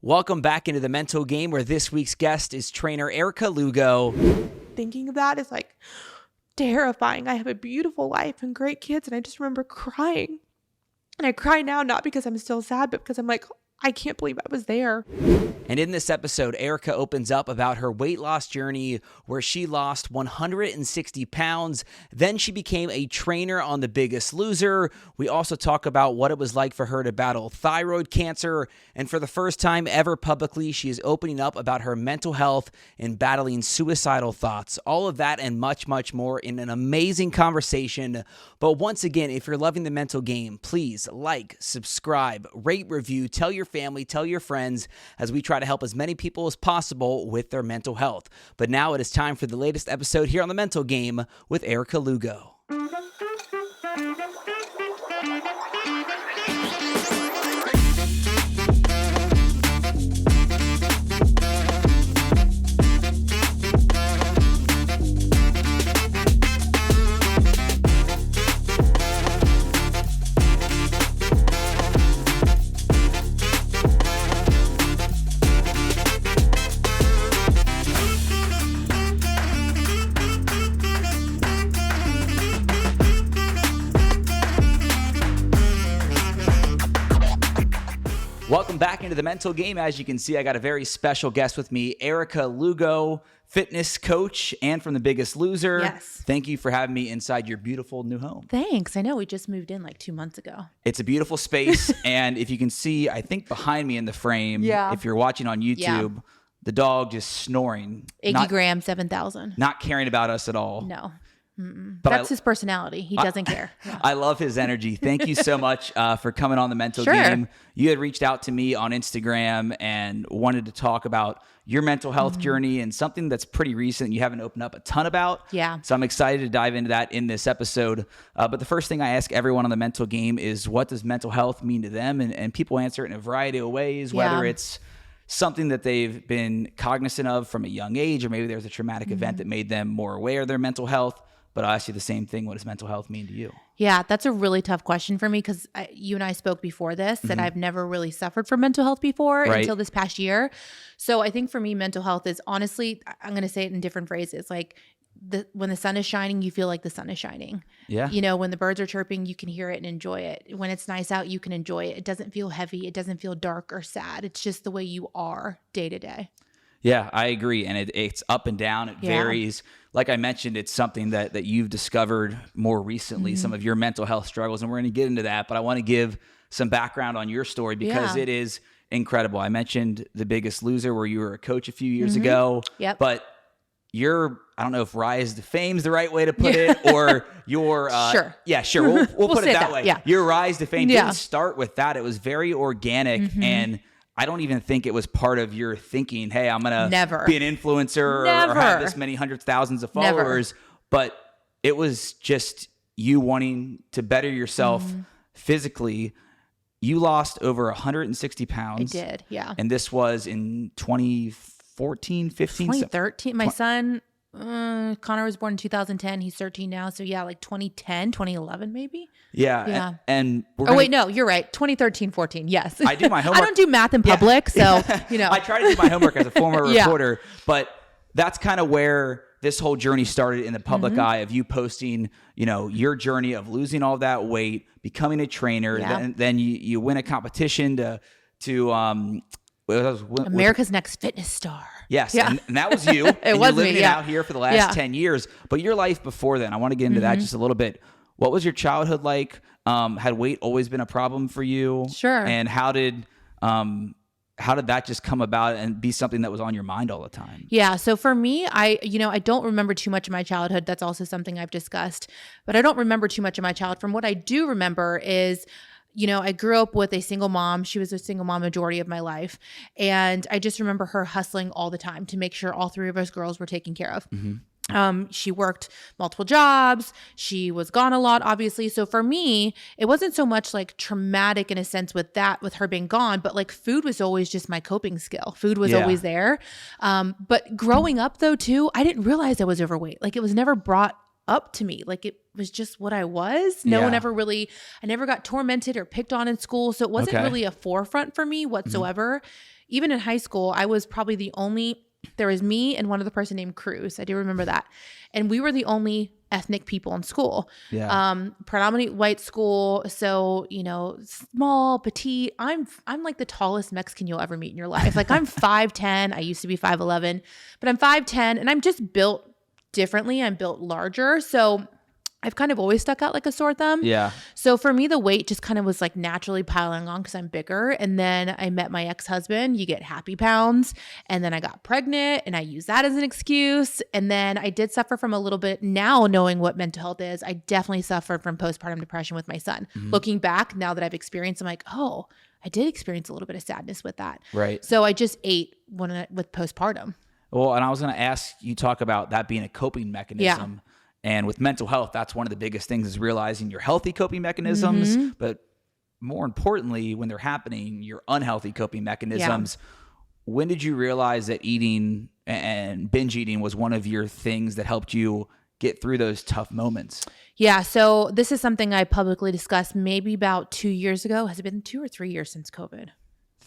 Welcome back into the mental game, where this week's guest is trainer Erica Lugo. Thinking of that is like terrifying. I have a beautiful life and great kids, and I just remember crying. And I cry now, not because I'm still sad, but because I'm like, I can't believe I was there. And in this episode, Erica opens up about her weight loss journey, where she lost 160 pounds. Then she became a trainer on The Biggest Loser. We also talk about what it was like for her to battle thyroid cancer. And for the first time ever publicly, she is opening up about her mental health and battling suicidal thoughts. All of that and much, much more in an amazing conversation. But once again, if you're loving the mental game, please like, subscribe, rate, review, tell your family, tell your friends, as we try to help as many people as possible with their mental health. But now it is time for the latest episode here on The Mental Game with Erica Lugo. Welcome back into the mental game. As you can see, I got a very special guest with me, Erica Lugo, fitness coach and from The Biggest Loser. Yes. Thank you for having me inside your beautiful new home. Thanks. I know we just moved in like 2 months ago. It's a beautiful space. And if you can see, I think behind me in the frame, if you're watching on YouTube, the dog just snoring. Iggy Graham, 7,000. Not caring about us at all. No. But that's his personality. He doesn't care. Yeah. I love his energy. Thank you so much for coming on the mental game. You had reached out to me on Instagram and wanted to talk about your mental health journey and something that's pretty recent you haven't opened up a ton about. Yeah. So I'm excited to dive into that in this episode. But the first thing I ask everyone on the mental game is, what does mental health mean to them? And people answer it in a variety of ways, whether it's something that they've been cognizant of from a young age, or maybe there's a traumatic event that made them more aware of their mental health. But I'll ask you the same thing. What does mental health mean to you? Yeah, that's a really tough question for me, because you and I spoke before this that I've never really suffered from mental health before until this past year. So I think for me, mental health is, honestly, I'm going to say it in different phrases. Like when the sun is shining, you feel like the sun is shining. Yeah. You know, when the birds are chirping, you can hear it and enjoy it. When it's nice out, you can enjoy it. It doesn't feel heavy. It doesn't feel dark or sad. It's just the way you are day to day. Yeah, I agree. And it's up and down. It varies. Like I mentioned, it's something that you've discovered more recently, some of your mental health struggles, and we're going to get into that. But I want to give some background on your story, because it is incredible. I mentioned The Biggest Loser, where you were a coach a few years ago. Yep. But I don't know if rise to fame is the right way to put it, or your sure. Yeah, sure. We'll put it that way. Yeah. Your rise to fame didn't start with that. It was very organic, and I don't even think it was part of your thinking, hey, I'm going to be an influencer or have this many hundreds, thousands of followers. But it was just you wanting to better yourself physically. You lost over 160 pounds. I did, yeah. And this was in 2014, 15? 2013. My son, Connor, was born in 2010. He's 13 now. So yeah, like 2010, 2011 maybe. Yeah. And wait, no, you're right. 2013, 14. Yes. I do my homework. I don't do math in public. So, you know. I try to do my homework as a former reporter, but that's kind of where this whole journey started in the public eye, of you posting, you know, your journey of losing all that weight, becoming a trainer. Then you win a competition to America's Next Fitness Star. Yes, and that was you. It was living me, it out here for the last 10 years. But your life before then, I want to get into that just a little bit. What was your childhood like? Had weight always been a problem for you? Sure. And how did that just come about and be something that was on your mind all the time? Yeah. So for me, I don't remember too much of my childhood. That's also something I've discussed, but I don't remember too much of my childhood. From what I do remember is, you know, I grew up with a single mom. She was a single mom majority of my life. And I just remember her hustling all the time to make sure all three of us girls were taken care of. She worked multiple jobs. She was gone a lot, obviously. So for me, it wasn't so much like traumatic in a sense with her being gone, but like food was always just my coping skill. Food was always there. But growing up though too, I didn't realize I was overweight. Like it was never brought up to me. Like it was just what I was. No one ever really, I never got tormented or picked on in school. So it wasn't really a forefront for me whatsoever. even in high school, I was probably there was me and one other person named Cruz. I do remember that. And we were the only ethnic people in school. Yeah. Predominantly white school. So, small, petite. I'm like the tallest Mexican you'll ever meet in your life. Like I'm 5'10". I used to be 5'11", but I'm 5'10", and I'm just built differently. I'm built larger. So I've kind of always stuck out like a sore thumb. Yeah. So for me, the weight just kind of was like naturally piling on because I'm bigger. And then I met my ex-husband. You get happy pounds. And then I got pregnant and I use that as an excuse. And then I did suffer from a little bit, now knowing what mental health is, I definitely suffered from postpartum depression with my son. Mm-hmm. Looking back, now that I've experienced, I'm like, oh, I did experience a little bit of sadness with that. Right. So I just ate with postpartum. Well, and I was going to ask you, talk about that being a coping mechanism. Yeah. And with mental health, that's one of the biggest things, is realizing your healthy coping mechanisms, mm-hmm. but more importantly, when they're happening, your unhealthy coping mechanisms. Yeah. When did you realize that eating and binge eating was one of your things that helped you get through those tough moments? Yeah. So this is something I publicly discussed maybe about 2 years ago. Has it been 2 or 3 years since COVID?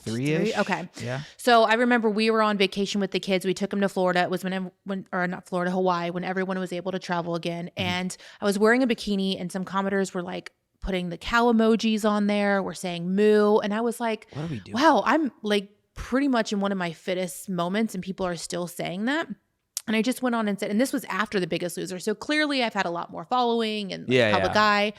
3-ish? Okay. Yeah. So I remember we were on vacation with the kids. We took them to Florida. It was Hawaii, when everyone was able to travel again. Mm-hmm. And I was wearing a bikini, and some commenters were like putting the cow emojis on there. We're saying moo. And I was like, what are we doing? Wow, I'm like pretty much in one of my fittest moments, and people are still saying that. And I just went on and said, and this was after The Biggest Loser. So clearly I've had a lot more following and public eye.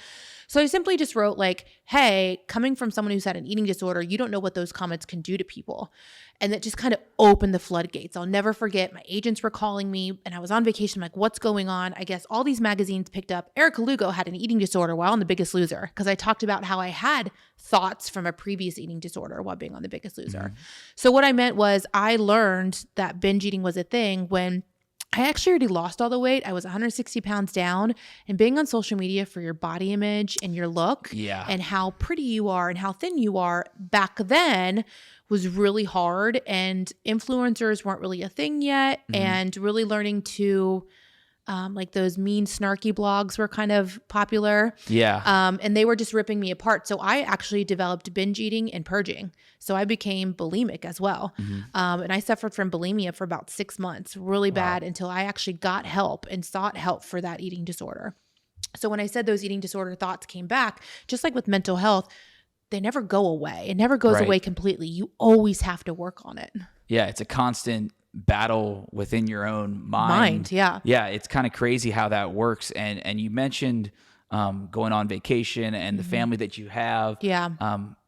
So I simply just wrote like, hey, coming from someone who's had an eating disorder, you don't know what those comments can do to people. And that just kind of opened the floodgates. I'll never forget, my agents were calling me and I was on vacation. I'm like, what's going on? I guess all these magazines picked up Erica Lugo had an eating disorder while on The Biggest Loser, because I talked about how I had thoughts from a previous eating disorder while being on The Biggest Loser. Mm-hmm. So what I meant was, I learned that binge eating was a thing when I actually already lost all the weight. I was 160 pounds down, and being on social media for your body image and your look and how pretty you are and how thin you are back then was really hard, and influencers weren't really a thing yet. Mm-hmm. And really learning to like those mean, snarky blogs were kind of popular. Yeah. And they were just ripping me apart. So I actually developed binge eating and purging. So I became bulimic as well. Mm-hmm. And I suffered from bulimia for about 6 months, really bad, until I actually got help and sought help for that eating disorder. So when I said those eating disorder thoughts came back, just like with mental health, they never go away. It never goes away completely. You always have to work on it. Yeah. It's a constant battle within your own mind. Yeah. It's kind of crazy how that works. And you mentioned going on vacation and the family that you have. Yeah.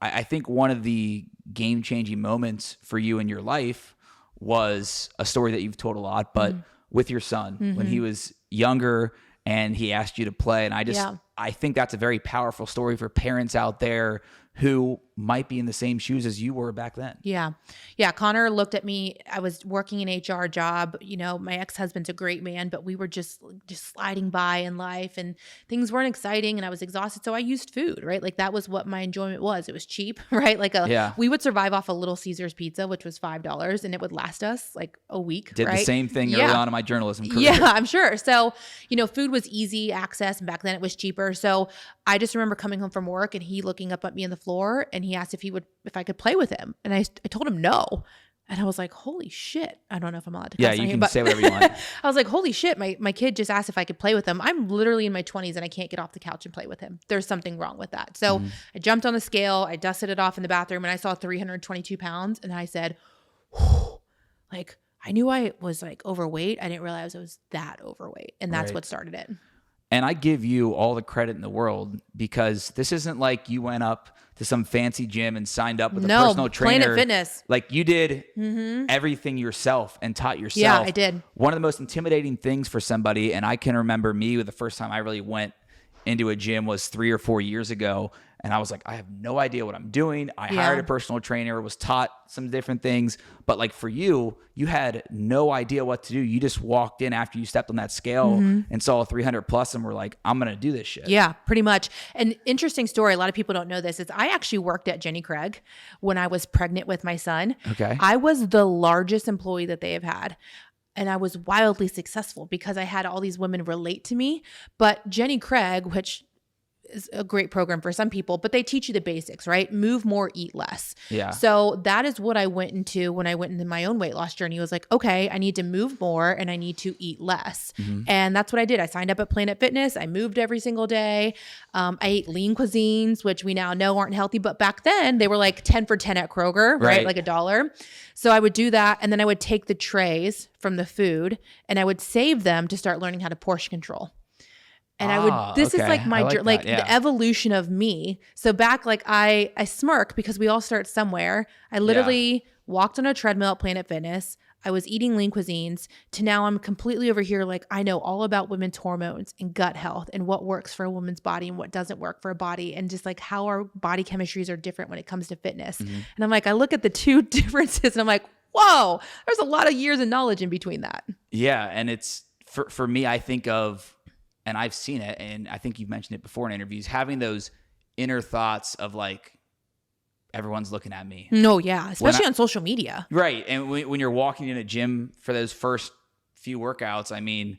I think one of the game-changing moments for you in your life was a story that you've told a lot, but with your son when he was younger and he asked you to play. And I think that's a very powerful story for parents out there who might be in the same shoes as you were back then. Yeah. Connor looked at me. I was working an HR job. My ex-husband's a great man, but we were just sliding by in life and things weren't exciting and I was exhausted. So I used food, right? Like that was what my enjoyment was. It was cheap, right? We would survive off a Little Caesars pizza, which was $5, and it would last us like a week. Did the same thing early on in my journalism career. Yeah, I'm sure. So, food was easy access, and back then it was cheaper. So I just remember coming home from work and he looking up at me on the floor and he asked if I could play with him. And I told him no. And I was like, holy shit. I don't know if I'm allowed to cuss you can say whatever you want. I was like, holy shit. My kid just asked if I could play with him. I'm literally in my 20s and I can't get off the couch and play with him. There's something wrong with that. So I jumped on the scale. I dusted it off in the bathroom and I saw 322 pounds. And I said, like, I knew I was like overweight. I didn't realize I was that overweight. And that's what started it. And I give you all the credit in the world, because this isn't like you went up to some fancy gym and signed up with a personal trainer. Planet Fitness. Like you did everything yourself and taught yourself. Yeah, I did. One of the most intimidating things for somebody, and I can remember me, the first time I really went into a gym was 3 or 4 years ago. And I was like, I have no idea what I'm doing. I hired a personal trainer, was taught some different things. But like for you, you had no idea what to do. You just walked in after you stepped on that scale and saw a 300 plus and were like, I'm going to do this shit. Yeah, pretty much. An interesting story, a lot of people don't know this, is I actually worked at Jenny Craig when I was pregnant with my son. Okay. I was the largest employee that they have had. And I was wildly successful because I had all these women relate to me. But Jenny Craig, which is a great program for some people, but they teach you the basics, right? Move more, eat less. Yeah. So that is what I went into when I went into my own weight loss journey. It was like, okay, I need to move more and I need to eat less. And that's what I did. I signed up at Planet Fitness. I moved every single day. I ate lean cuisines, which we now know aren't healthy, but back then they were like 10 for 10 at Kroger, right? Like $1. So I would do that. And then I would take the trays from the food and I would save them to start learning how to portion control. And I would, this is like my, like the evolution of me. So back, like I smirk because we all start somewhere. I literally walked on a treadmill at Planet Fitness. I was eating lean cuisines to now I'm completely over here. Like I know all about women's hormones and gut health and what works for a woman's body and what doesn't work for a body. And just like how our body chemistries are different when it comes to fitness. And I'm like, I look at the two differences and I'm like, whoa, there's a lot of years of knowledge in between that. Yeah. And it's for me, I think of, and I've seen it, and I think you've mentioned it before in interviews, having those inner thoughts of like, everyone's looking at me. No, yeah. Especially on social media. Right. And when you're walking in a gym for those first few workouts, I mean,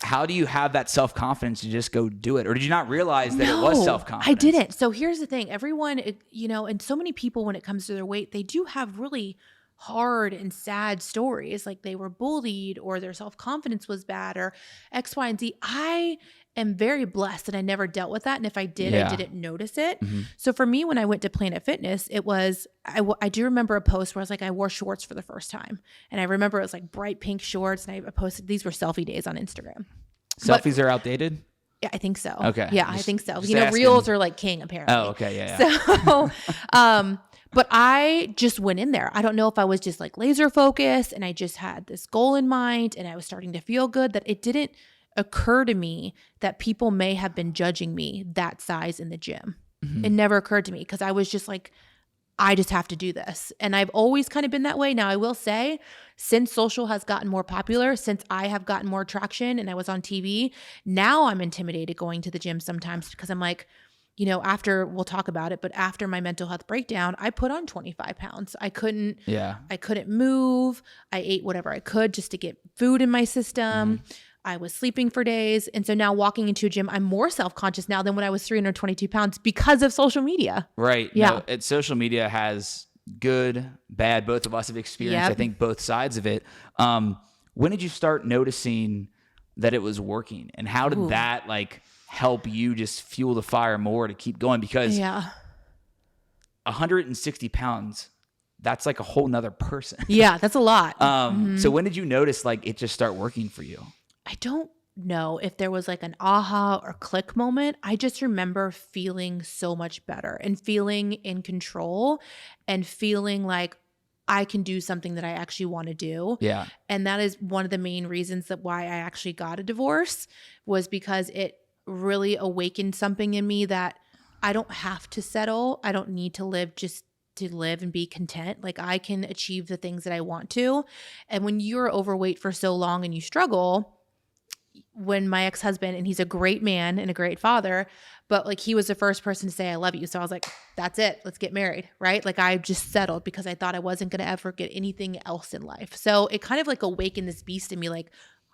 how do you have that self-confidence to just go do it? Or did you not realize that it was self-confidence? I didn't. So here's the thing. Everyone, you know, and so many people when it comes to their weight, they do have really hard and sad stories. Like they were bullied or their self-confidence was bad or X, Y, and Z. I am very blessed that I never dealt with that. And if I did, I didn't notice it. So for me, when I went to Planet Fitness, it was, I do remember a post where I was like, I wore shorts for the first time. And I remember it was like bright pink shorts. And I posted, these were selfie days on Instagram. Selfies are outdated? Yeah, I think so. Okay. Yeah, I think so. You know, reels are like king apparently. Oh, okay. Yeah. So, but I just went in there. I don't know if I was just like laser focused and I just had this goal in mind and I was starting to feel good that it didn't occur to me that people may have been judging me that size in the gym. It never occurred to me because I was just like, I just have to do this. And I've always kind of been that way. Now, I will say, since social has gotten more popular, since I have gotten more traction and I was on TV, now I'm intimidated going to the gym sometimes because I'm like, you know, after, we'll talk about it, but after my mental health breakdown, I put on 25 pounds. I couldn't move. I ate whatever I could just to get food in my system. I was sleeping for days. And so now walking into a gym, I'm more self-conscious now than when I was 322 pounds because of social media. Right. Yeah. No, social media has good, bad. Both of us have experienced, I think, both sides of it. When did you start noticing that it was working? And how did that like help you just fuel the fire more to keep going? Because 160 pounds, that's like a whole nother person. Yeah, that's a lot. So when did you notice like it just start working for you? I don't know if there was like an aha or click moment. I just remember feeling so much better and feeling in control and feeling like I can do something that I actually want to do. Yeah. And that is one of the main reasons that why I actually got a divorce was because it really awakened something in me that I don't have to settle. I don't need to live just to live and be content. Like I can achieve the things that I want to. And when you're overweight for so long and you struggle, when my ex-husband, and he's a great man and a great father, but like he was the first person to say, I love you. So I was like, that's it. Let's get married. Right. Like I just settled because I thought I wasn't going to ever get anything else in life. So it kind of like awakened this beast in me. Like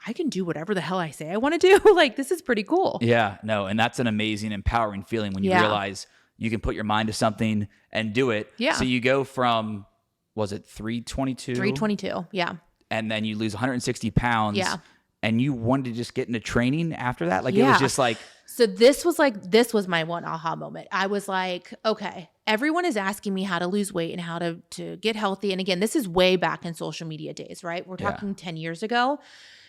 I can do whatever the hell I say I want to do. Like this is pretty cool. Yeah, no. And that's an amazing, empowering feeling when you realize you can put your mind to something and do it. Yeah. So you go from, was it 322? 322. Yeah. And then you lose 160 pounds. Yeah. And you wanted to just get into training after that? Like it was just like. So this was my one aha moment. I was like, okay, everyone is asking me how to lose weight and how to get healthy. And again, this is way back in social media days, right? We're talking 10 years ago.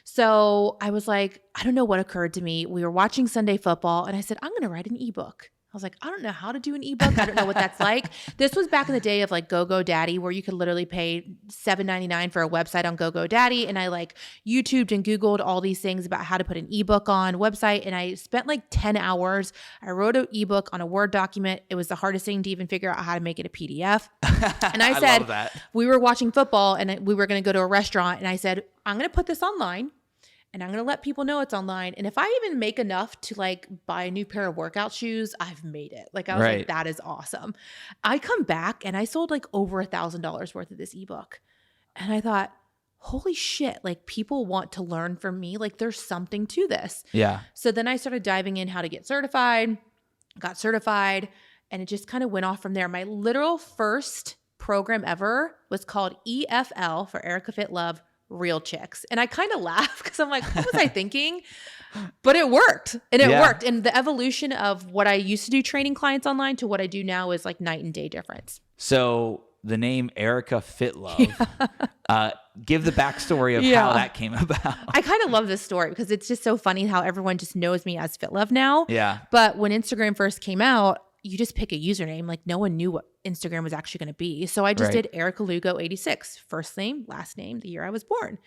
So I was like, I don't know what occurred to me. We were watching Sunday football and I said, I'm going to write an ebook. I was like, I don't know how to do an ebook. I don't know what that's like. This was back in the day of like GoDaddy where you could literally pay $7.99 for a website on GoDaddy. And I like YouTubed and Googled all these things about how to put an ebook on website. And I spent like 10 hours. I wrote an ebook on a Word document. It was the hardest thing to even figure out how to make it a PDF. And I said, love that. We were watching football and we were going to go to a restaurant. And I said, I'm going to put this online. And I'm going to let people know it's online. And if I even make enough to like buy a new pair of workout shoes, I've made it. Like I was like, that is awesome. I come back and I sold like over $1,000 worth of this ebook. And I thought, holy shit, like people want to learn from me. Like there's something to this. Yeah. So then I started diving in how to get certified, got certified, and it just kind of went off from there. My literal first program ever was called EFL for Erica Fit Love Real Chicks. And I kind of laugh because I'm like, what was I thinking? But it worked. And it worked. And the evolution of what I used to do training clients online to what I do now is like night and day difference. So the name Erica Fit Love, give the backstory of how that came about. I kind of love this story because it's just so funny how everyone just knows me as Fit Love now. Yeah. But when Instagram first came out, you just pick a username. Like no one knew what Instagram was actually going to be. So I just did Erica Lugo 86, first name, last name, the year I was born.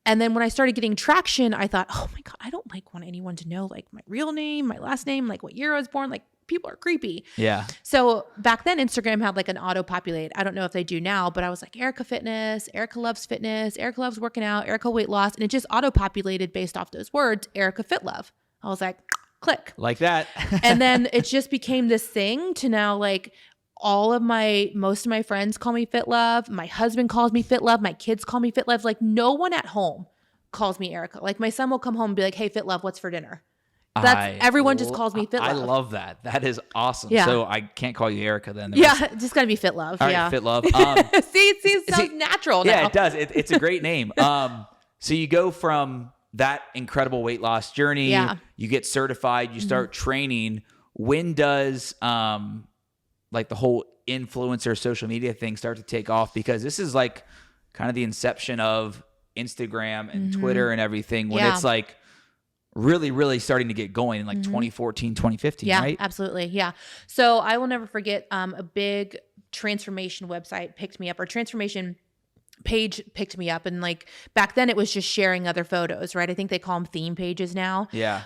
And then when I started getting traction, I thought, oh my God, I don't like want anyone to know like my real name, my last name, like what year I was born. Like people are creepy. Yeah. So back then Instagram had like an auto populate. I don't know if they do now, but I was like Erica Fitness, Erica loves fitness, Erica loves working out, Erica weight loss. And it just auto populated based off those words, Erica Fit Love. I was like, click. Like that. And then it just became this thing to now like most of my friends call me Fit Love. My husband calls me Fit Love. My kids call me Fit Love. Like no one at home calls me Erica. Like my son will come home and be like, hey, Fit Love, what's for dinner? Everyone just calls me Fit Love. I love that. That is awesome. Yeah. So I can't call you Erica then. Just gotta be Fit Love. All right, Fit Love. See, it sounds natural now. Yeah, it does. It's a great name. So you go from that incredible weight loss journey. Yeah. You get certified. You start training. When does like the whole influencer social media thing start to take off? Because this is like kind of the inception of Instagram and Twitter and everything when it's like really, really starting to get going in like 2014, 2015, right? Yeah, absolutely. Yeah. So I will never forget a big transformation website picked me up, or transformation page picked me up. And like back then it was just sharing other photos, right? I think they call them theme pages now. Yeah.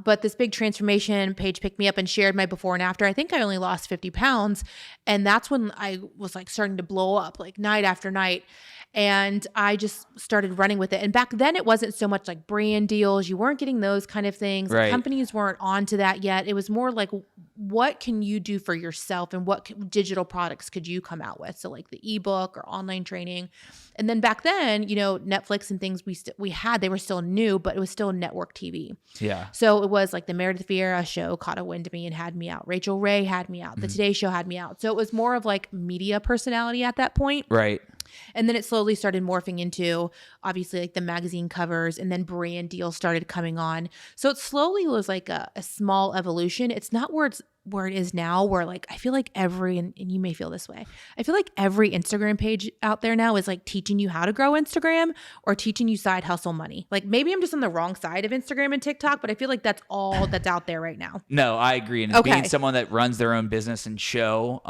But this big transformation page picked me up and shared my before and after. I think I only lost 50 pounds. And that's when I was like starting to blow up like night after night. And I just started running with it. And back then it wasn't so much like brand deals. You weren't getting those kind of things. Right. Companies weren't onto that yet. It was more like, what can you do for yourself and what digital products could you come out with? So like the ebook or online training. And then back then, Netflix and things they were still new, but it was still network TV. Yeah. So it was like the Meredith Vieira show caught a wind of me and had me out. Rachel Ray had me out. The Today Show had me out. So it was more of like media personality at that point. Right. And then it slowly started morphing into obviously like the magazine covers, and then brand deals started coming on. So it slowly was like a small evolution. It's not where it is now, where like I feel like and you may feel this way, I feel like every Instagram page out there now is like teaching you how to grow Instagram or teaching you side hustle money. Like maybe I'm just on the wrong side of Instagram and TikTok, but I feel like that's all that's out there right now. No, I agree. And being someone that runs their own business and show,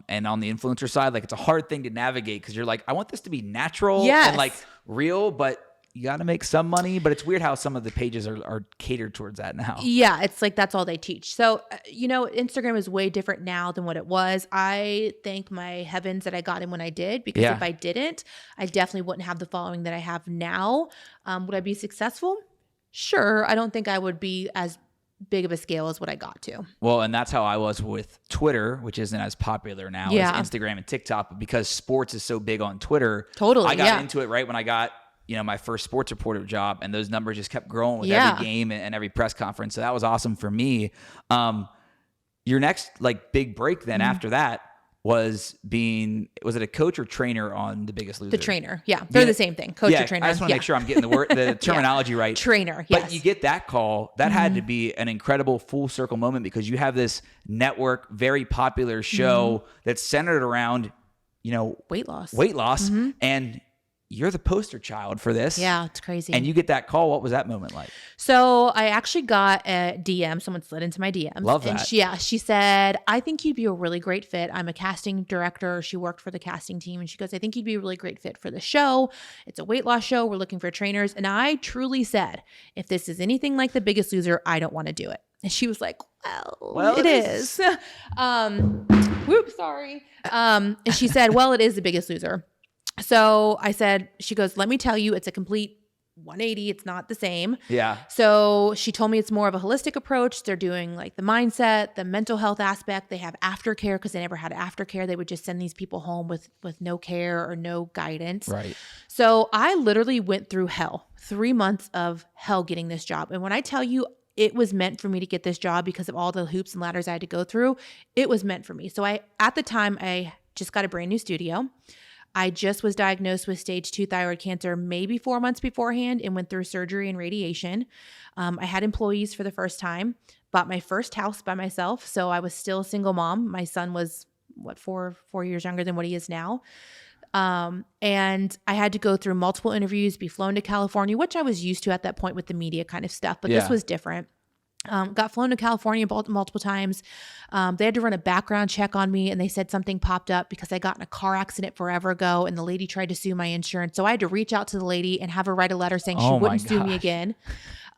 and on the influencer side, like it's a hard thing to navigate because you're like, I want this to be natural and like real, but you got to make some money. But it's weird how some of the pages are catered towards that now. Yeah, it's like that's all they teach. So, Instagram is way different now than what it was. I thank my heavens that I got in when I did, because if I didn't, I definitely wouldn't have the following that I have now. Would I be successful? Sure. I don't think I would be as big of a scale as what I got to. Well, and that's how I was with Twitter, which isn't as popular now as Instagram and TikTok, but because sports is so big on Twitter, I got into it right when I got my first sports reporter job, and those numbers just kept growing with every game and every press conference. So that was awesome for me. Your next like big break then after that was it a coach or trainer on The Biggest Loser? The trainer. Yeah. They're the same thing. Coach or trainer. I just want to make sure I'm getting the terminology right. Trainer. Yes. But you get that call. That had to be an incredible full circle moment, because you have this network, very popular show that's centered around, weight loss. And you're the poster child for this. Yeah, it's crazy. And you get that call. What was that moment like? So I actually got a DM. Someone slid into my DMs. Love that. And she said, I think you'd be a really great fit. I'm a casting director. She worked for the casting team. And she goes, I think you'd be a really great fit for the show. It's a weight loss show. We're looking for trainers. And I truly said, if this is anything like The Biggest Loser, I don't want to do it. And she was like, well it is. Whoops, sorry. And she said, well, it is The Biggest Loser. So I said, she goes, let me tell you, it's a complete 180. It's not the same. Yeah. So she told me it's more of a holistic approach. They're doing like the mindset, the mental health aspect. They have aftercare because they never had aftercare. They would just send these people home with no care or no guidance. Right. So I literally went through hell, 3 months of hell getting this job. And when I tell you it was meant for me to get this job because of all the hoops and ladders I had to go through, it was meant for me. So at the time, I just got a brand new studio. I just was diagnosed with stage 2 thyroid cancer maybe 4 months beforehand and went through surgery and radiation. I had employees for the first time, bought my first house by myself. So I was still a single mom. My son was, 4 years younger than what he is now. And I had to go through multiple interviews, be flown to California, which I was used to at that point with the media kind of stuff, but this was different. Got flown to California multiple times. They had to run a background check on me and they said something popped up because I got in a car accident forever ago and the lady tried to sue my insurance. So I had to reach out to the lady and have her write a letter saying she wouldn't sue me again.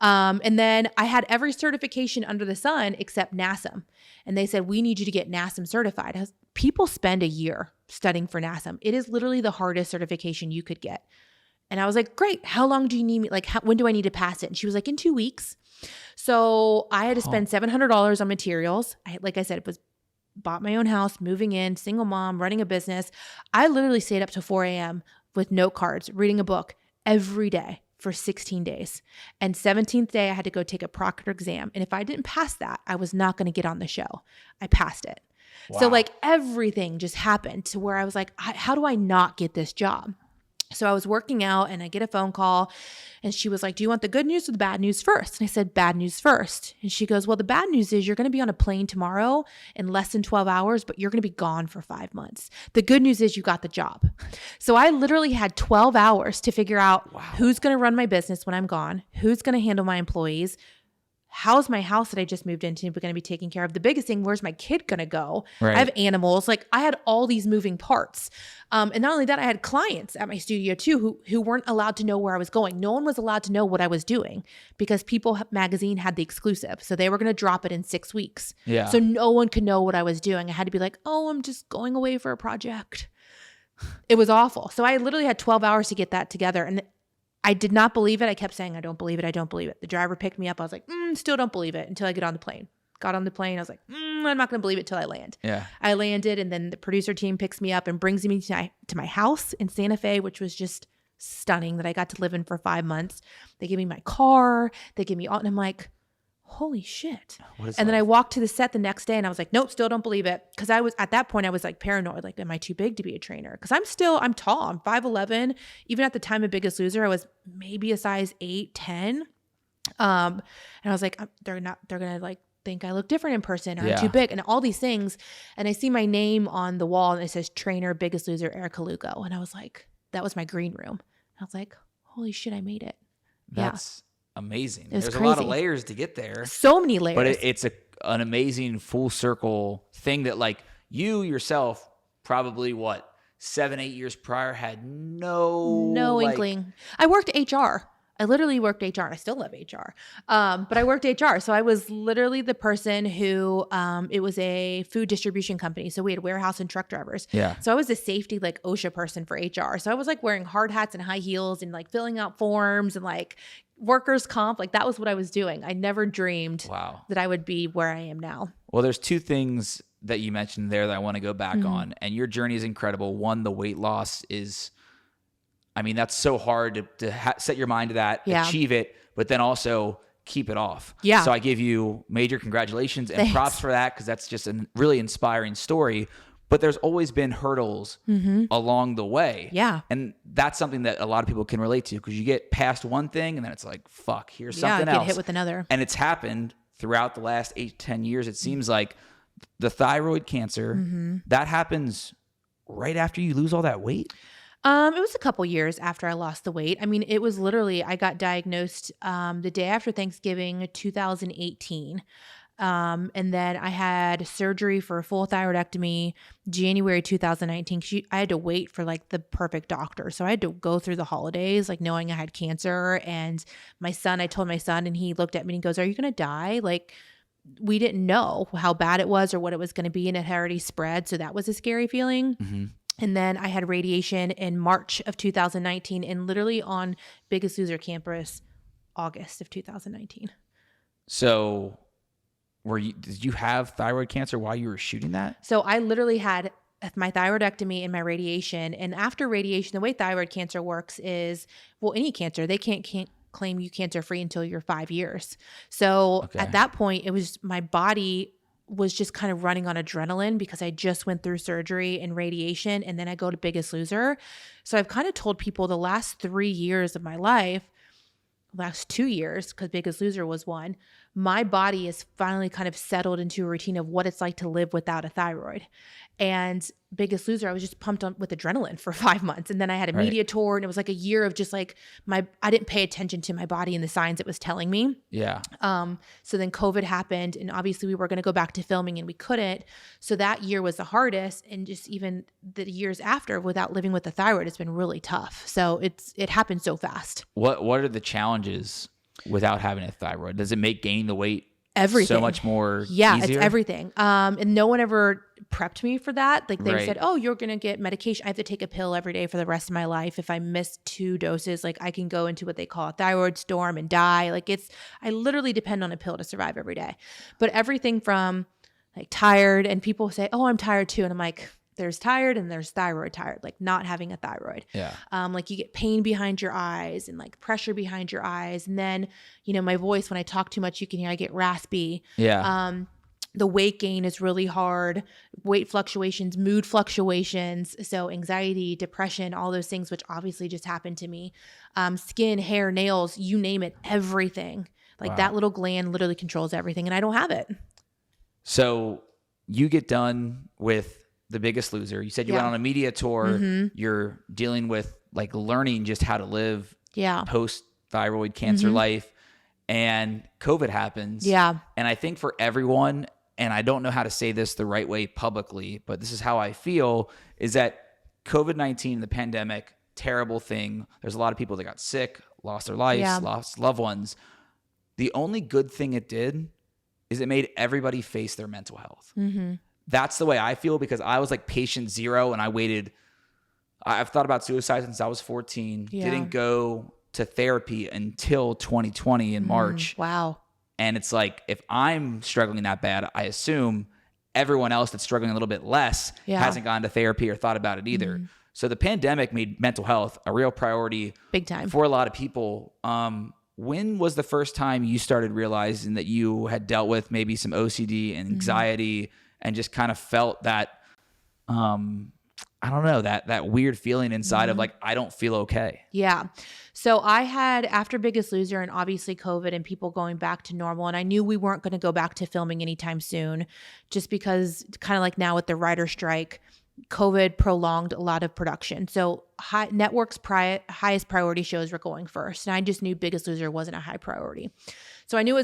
And then I had every certification under the sun except NASM. And they said, we need you to get NASM certified. People spend a year studying for NASM. It is literally the hardest certification you could get. And I was like, great. How long do you need me? Like, when do I need to pass it? And she was like, in 2 weeks. So I had to spend $700 on materials. Like I said, it was bought my own house, moving in, single mom, running a business. I literally stayed up to 4 a.m. with note cards, reading a book every day for 16 days. And 17th day, I had to go take a proctored exam. And if I didn't pass that, I was not going to get on the show. I passed it. Wow. So like everything just happened to where I was like, how do I not get this job? So I was working out and I get a phone call and she was like, do you want the good news or the bad news first? And I said, bad news first. And she goes, well, the bad news is you're going to be on a plane tomorrow in less than 12 hours, but you're going to be gone for 5 months. The good news is you got the job. So I literally had 12 hours to figure out who's going to run my business when I'm gone, who's going to handle my employees, how's my house that I just moved into going to be taken care of? The biggest thing, where's my kid going to go? Right. I have animals. Like I had all these moving parts. And not only that, I had clients at my studio too, who weren't allowed to know where I was going. No one was allowed to know what I was doing because People magazine had the exclusive. So they were going to drop it in 6 weeks. Yeah. So no one could know what I was doing. I had to be like, oh, I'm just going away for a project. It was awful. So I literally had 12 hours to get that together. And I did not believe it. I kept saying, I don't believe it. I don't believe it. The driver picked me up. I was like, still don't believe it until I get on the plane. Got on the plane. I was like, I'm not going to believe it till I land. Yeah. I landed and then the producer team picks me up and brings me to my house in Santa Fe, which was just stunning that I got to live in for 5 months. They gave me my car. They gave me all, and I'm like, holy shit. And then I walked to the set the next day and I was like, nope, still don't believe it. Cause at that point I was like paranoid. Like, am I too big to be a trainer? Cause I'm tall. I'm 5'11". Even at the time of Biggest Loser, I was maybe a size 8, 10. And I was like, they're going to like think I look different in person or I'm too big and all these things. And I see my name on the wall and it says trainer, Biggest Loser, Erica Lugo. And I was like, that was my green room. I was like, holy shit, I made it. That's amazing. There's crazy. A lot of layers to get there. So many layers. But it's an amazing full circle thing that like you yourself probably 7, 8 years prior had no inkling. I worked HR. I literally worked HR. I still love HR. But I worked HR. So I was literally the person who, it was a food distribution company. So we had warehouse and truck drivers. Yeah. So I was a safety, like OSHA person for HR. So I was like wearing hard hats and high heels and like filling out forms and like workers' comp. Like that was what I was doing. I never dreamed that I would be where I am now. Well, there's 2 things that you mentioned there that I want to go back on. And your journey is incredible. One, the weight loss is, I mean, that's so hard to set your mind to that, achieve it, but then also keep it off. Yeah. So I give you major congratulations and props for that because that's just a really inspiring story. But there's always been hurdles along the way. Yeah. And that's something that a lot of people can relate to because you get past one thing and then it's like, fuck, here's something else. Yeah, get hit with another. And it's happened throughout the last 8 to 10 years. It seems like the thyroid cancer, that happens right after you lose all that weight. It was a couple years after I lost the weight. I mean, it was literally, I got diagnosed the day after Thanksgiving 2018. And then I had surgery for a full thyroidectomy January 2019. I had to wait for like the perfect doctor. So I had to go through the holidays, like knowing I had cancer. And I told my son and he looked at me and he goes, are you going to die? Like we didn't know how bad it was or what it was going to be. And it had already spread. So that was a scary feeling. And then I had radiation in March of 2019 and literally on Biggest Loser campus, August of 2019. So did you have thyroid cancer while you were shooting that? So I literally had my thyroidectomy and my radiation. And after radiation, the way thyroid cancer works is, well, any cancer, they can't claim you cancer free until you're 5 years. So at that point, it was my body was just kind of running on adrenaline because I just went through surgery and radiation, and then I go to Biggest Loser. So I've kind of told people the last 3 years of my life, last 2 years, because Biggest Loser was one, my body is finally kind of settled into a routine of what it's like to live without a thyroid. And Biggest Loser, I was just pumped on with adrenaline for 5 months. And then I had a media tour, and it was like a year of just like I didn't pay attention to my body and the signs it was telling me. Yeah. So then COVID happened, and obviously we were going to go back to filming and we couldn't. So that year was the hardest. And just even the years after without living with the thyroid, it's been really tough. So it happened so fast. What are the challenges without having a thyroid? Does it make gaining the weight everything so much more easier? It's everything. And no one ever prepped me for that. Like they said, oh, you're going to get medication. I have to take a pill every day for the rest of my life. If I miss 2 doses, like I can go into what they call a thyroid storm and die. Like I literally depend on a pill to survive every day. But everything from like tired, and people say, oh, I'm tired too. And I'm like, there's tired and there's thyroid tired, like not having a thyroid. Yeah. Like you get pain behind your eyes and like pressure behind your eyes. And then, my voice, when I talk too much, you can hear I get raspy. Yeah. The weight gain is really hard, weight fluctuations, mood fluctuations. So anxiety, depression, all those things, which obviously just happened to me. Skin, hair, nails, you name it, everything. Like that little gland literally controls everything, and I don't have it. So you get done with The Biggest Loser. You said you went on a media tour. Mm-hmm. You're dealing with like learning just how to live post thyroid cancer life, and COVID happens. Yeah. And I think for everyone, and I don't know how to say this the right way publicly, but this is how I feel, is that COVID-19, the pandemic, terrible thing. There's a lot of people that got sick, lost their lives, lost loved ones. The only good thing it did is it made everybody face their mental health. Mm-hmm. That's the way I feel, because I was like patient zero, and I've thought about suicide since I was 14. Didn't go to therapy until 2020 in March. Wow. And it's like, if I'm struggling that bad, I assume everyone else that's struggling a little bit less hasn't gone to therapy or thought about it either. Mm-hmm. So the pandemic made mental health a real priority, big time, for a lot of people. When was the first time you started realizing that you had dealt with maybe some OCD and anxiety and just kind of felt that, I don't know, that weird feeling inside of like, I don't feel okay? Yeah. So I had, after Biggest Loser and obviously COVID and people going back to normal, and I knew we weren't going to go back to filming anytime soon, just because kind of like now with the writer strike, COVID prolonged a lot of production. So networks' highest priority shows were going first. And I just knew Biggest Loser wasn't a high priority. So I knew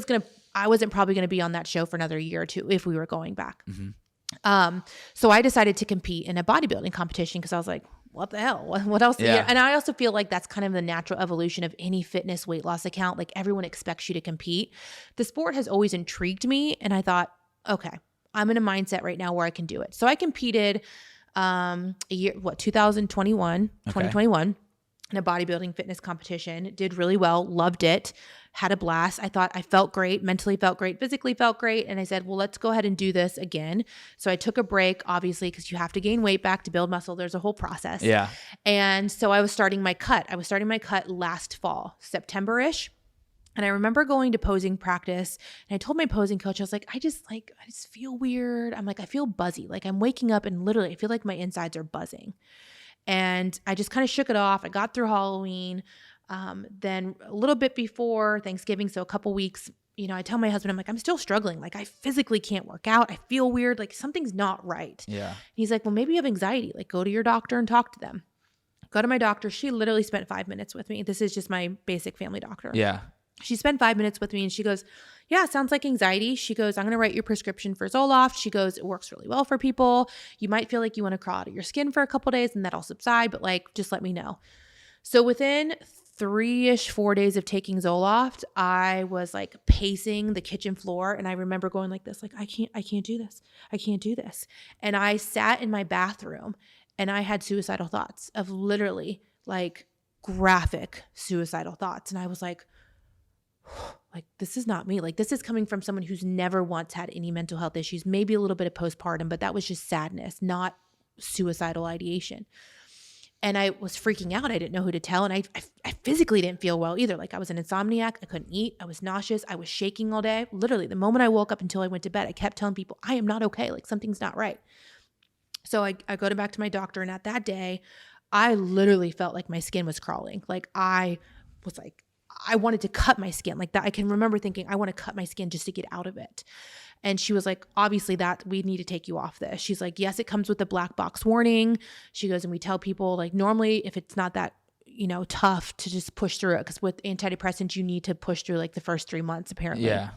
I wasn't probably going to be on that show for another year or two if we were going back. Mm-hmm. So I decided to compete in a bodybuilding competition because I was like, what the hell? What else? Yeah. And I also feel like that's kind of the natural evolution of any fitness weight loss account. Like everyone expects you to compete. The sport has always intrigued me. And I thought, okay, I'm in a mindset right now where I can do it. So I competed 2021 in a bodybuilding fitness competition. Did really well, loved it, had a blast. I thought I felt great, mentally felt great, physically felt great. And I said, well, let's go ahead and do this again. So I took a break, obviously, because you have to gain weight back to build muscle. There's a whole process. Yeah. And so I was starting my cut. Last fall, September-ish. And I remember going to posing practice, and I told my posing coach, I was like, I just feel weird. I'm like, I feel buzzy. Like I'm waking up and literally I feel like my insides are buzzing. And I just kind of shook it off. I got through Halloween. Then a little bit before Thanksgiving, so a couple weeks, I tell my husband, I'm like, I'm still struggling. Like I physically can't work out. I feel weird. Like something's not right. Yeah. And he's like, well, maybe you have anxiety. Like go to your doctor and talk to them. Go to my doctor. She literally spent 5 minutes with me. This is just my basic family doctor. Yeah. She spent 5 minutes with me and she goes, yeah, it sounds like anxiety. She goes, I'm going to write your prescription for Zoloft. She goes, it works really well for people. You might feel like you want to crawl out of your skin for a couple days and that'll subside, but like, just let me know. So within 4 days of taking Zoloft, I was like pacing the kitchen floor. And I remember going like this, like, I can't do this. I can't do this. And I sat in my bathroom And I had suicidal thoughts of literally like graphic suicidal thoughts. And I was like, this is not me. Like, this is coming from someone who's never once had any mental health issues, maybe a little bit of postpartum, but that was just sadness, not suicidal ideation. And I was freaking out. I didn't know who to tell. And I physically didn't feel well either. Like, I was an insomniac. I couldn't eat. I was nauseous. I was shaking all day. Literally, the moment I woke up until I went to bed, I kept telling people, I am not okay. Like, something's not right. So I go back to my doctor. And at that day, I literally felt like my skin was crawling. Like, I was like, I wanted to cut my skin like that. I can remember thinking, I want to cut my skin just to get out of it. And she was like, obviously that we need to take you off this. She's like, yes, it comes with a black box warning. She goes, and we tell people like normally if it's not that, tough to just push through it. Because with antidepressants, you need to push through like the first 3 months apparently. Yeah.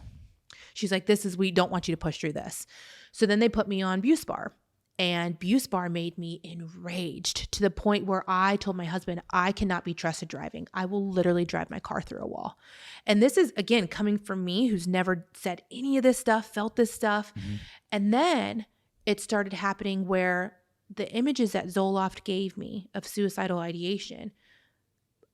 She's like, we don't want you to push through this. So then they put me on Buspar. And Buspar made me enraged to the point where I told my husband, I cannot be trusted driving. I will literally drive my car through a wall. And this is, again, coming from me who's never said any of this stuff, felt this stuff. Mm-hmm. And then it started happening where the images that Zoloft gave me of suicidal ideation,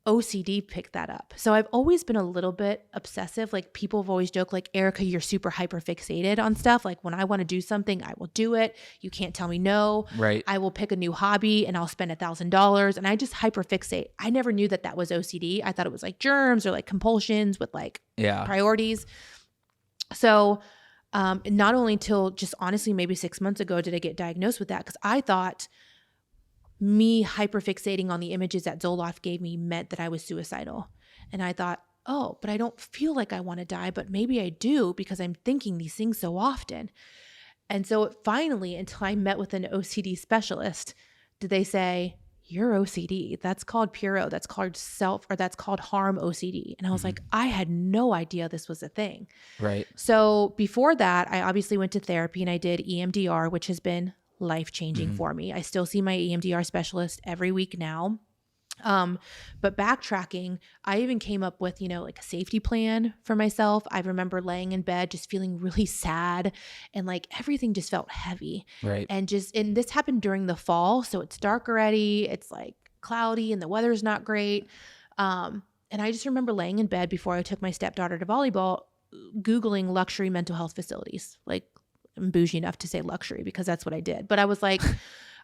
OCD picked that up. So I've always been a little bit obsessive. Like people have always joked like, Erica, you're super hyper fixated on stuff. Like when I want to do something, I will do it. You can't tell me no. Right. I will pick a new hobby and I'll spend $1,000 and I just hyper fixate. I never knew that was OCD. I thought it was like germs or like compulsions with like priorities. So not only till just honestly, maybe 6 months ago, did I get diagnosed with that? Because I thought me hyperfixating on the images that Zoloft gave me meant that I was suicidal. And I thought, oh, but I don't feel like I want to die, but maybe I do because I'm thinking these things so often. And so finally, until I met with an OCD specialist, did they say, you're OCD. That's called Puro. That's called that's called harm OCD. And I was like, I had no idea this was a thing. Right. So before that, I obviously went to therapy and I did EMDR, which has been life-changing for me. I still see my EMDR specialist every week now. But backtracking, I even came up with, like a safety plan for myself. I remember laying in bed, just feeling really sad and like everything just felt heavy. Right. And this happened during the fall. So it's dark already. It's like cloudy and the weather's not great. And I just remember laying in bed before I took my stepdaughter to volleyball, Googling luxury mental health facilities. Like, I'm bougie enough to say luxury because that's what I did. But I was like,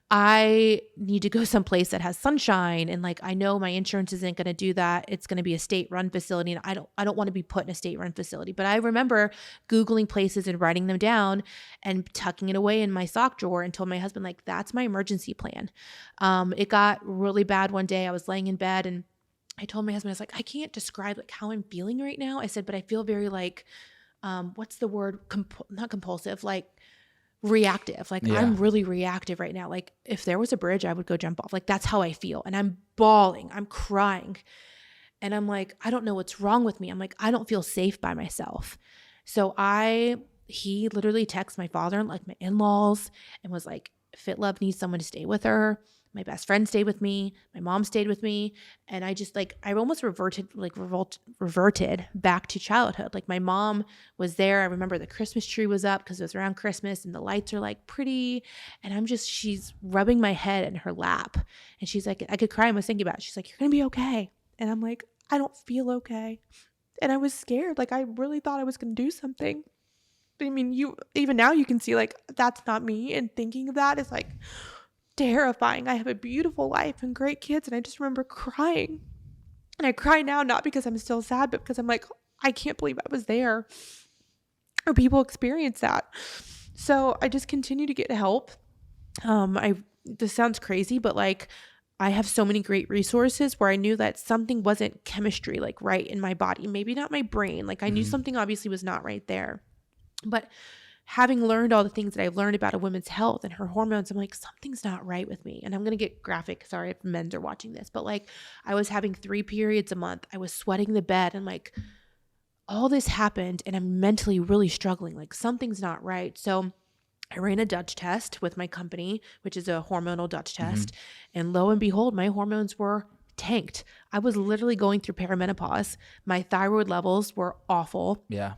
I need to go someplace that has sunshine. And like, I know my insurance isn't going to do that. It's going to be a state-run facility. And I don't want to be put in a state-run facility. But I remember Googling places and writing them down and tucking it away in my sock drawer and told my husband, like, that's my emergency plan. It got really bad one day. I was laying in bed and I told my husband, I was like, I can't describe like how I'm feeling right now. I said, but I feel very like, what's the word? Not compulsive, like reactive. Like I'm really reactive right now. Like if there was a bridge, I would go jump off. Like that's how I feel. And I'm bawling, I'm crying. And I'm like, I don't know what's wrong with me. I'm like, I don't feel safe by myself. So he literally texted my father and like my in-laws and was like, FitLove needs someone to stay with her. My best friend stayed with me. My mom stayed with me. And I just like, I almost reverted back to childhood. Like my mom was there. I remember the Christmas tree was up because it was around Christmas and the lights are like pretty. And she's rubbing my head in her lap. And she's like, I could cry. I was thinking about it. She's like, you're going to be okay. And I'm like, I don't feel okay. And I was scared. Like I really thought I was going to do something. But I mean, even now you can see like, that's not me. And thinking of that is like terrifying. I have a beautiful life and great kids. And I just remember crying. And I cry now, not because I'm still sad, but because I'm like, I can't believe I was there or people experience that. So I just continue to get help. This sounds crazy, but like I have so many great resources where I knew that something wasn't chemistry, like right in my body, maybe not my brain. Like I knew something obviously was not right there, but having learned all the things that I've learned about a woman's health and her hormones, I'm like, something's not right with me. And I'm going to get graphic. Sorry if men are watching this, but like I was having 3 periods a month. I was sweating the bed and like all this happened and I'm mentally really struggling. Like something's not right. So I ran a Dutch test with my company, which is a hormonal Dutch test. And lo and behold, my hormones were tanked. I was literally going through perimenopause. My thyroid levels were awful. Yeah.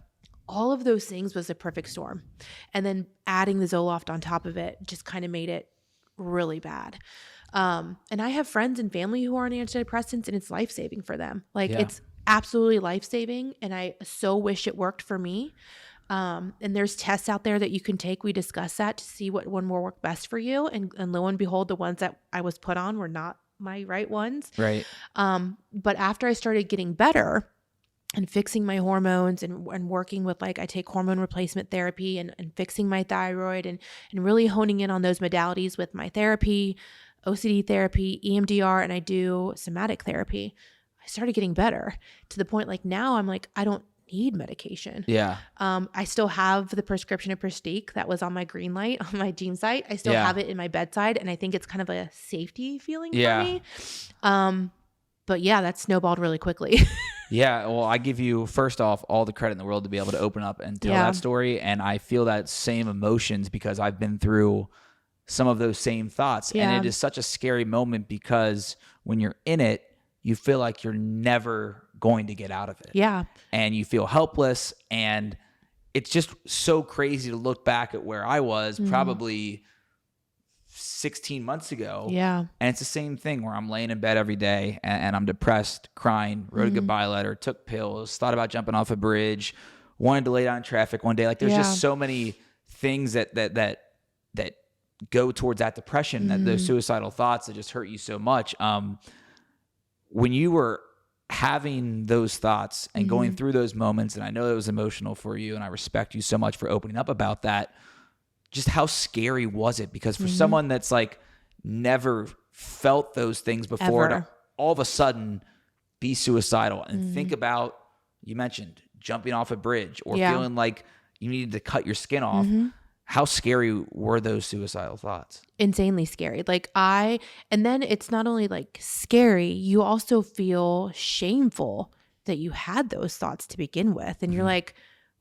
All of those things was a perfect storm. And then adding the Zoloft on top of it just kind of made it really bad. And I have friends and family who are on antidepressants, and it's life-saving for them. Like it's absolutely life-saving. And I so wish it worked for me. And there's tests out there that you can take. We discussed that to see what one will work best for you. And lo and behold, the ones that I was put on were not my right ones. Right. But after I started getting better and fixing my hormones and working with, like, I take hormone replacement therapy and fixing my thyroid and really honing in on those modalities with my therapy, OCD therapy, EMDR, and I do somatic therapy. I started getting better to the point, like, now I'm like, I don't need medication. Yeah. I still have the prescription of Prestique that was on my green light on my Gene site. I still have it in my bedside, and I think it's kind of a safety feeling for me. But yeah, that snowballed really quickly. Yeah. Well, I give you, first off, all the credit in the world to be able to open up and tell that story. And I feel that same emotions because I've been through some of those same thoughts. Yeah. And it is such a scary moment because when you're in it, you feel like you're never going to get out of it. Yeah. And you feel helpless. And it's just so crazy to look back at where I was probably 16 months ago. Yeah. And it's the same thing where I'm laying in bed every day and I'm depressed, crying, wrote a goodbye letter, took pills, thought about jumping off a bridge, wanted to lay down in traffic one day. Like there's just so many things that go towards that depression, that those suicidal thoughts that just hurt you so much. When you were having those thoughts and going through those moments, and I know it was emotional for you, and I respect you so much for opening up about that, just how scary was it? Because for someone that's like never felt those things before, to all of a sudden be suicidal and think about, you mentioned jumping off a bridge or feeling like you needed to cut your skin off. How scary were those suicidal thoughts? Insanely scary. And then it's not only like scary, you also feel shameful that you had those thoughts to begin with. And you're like,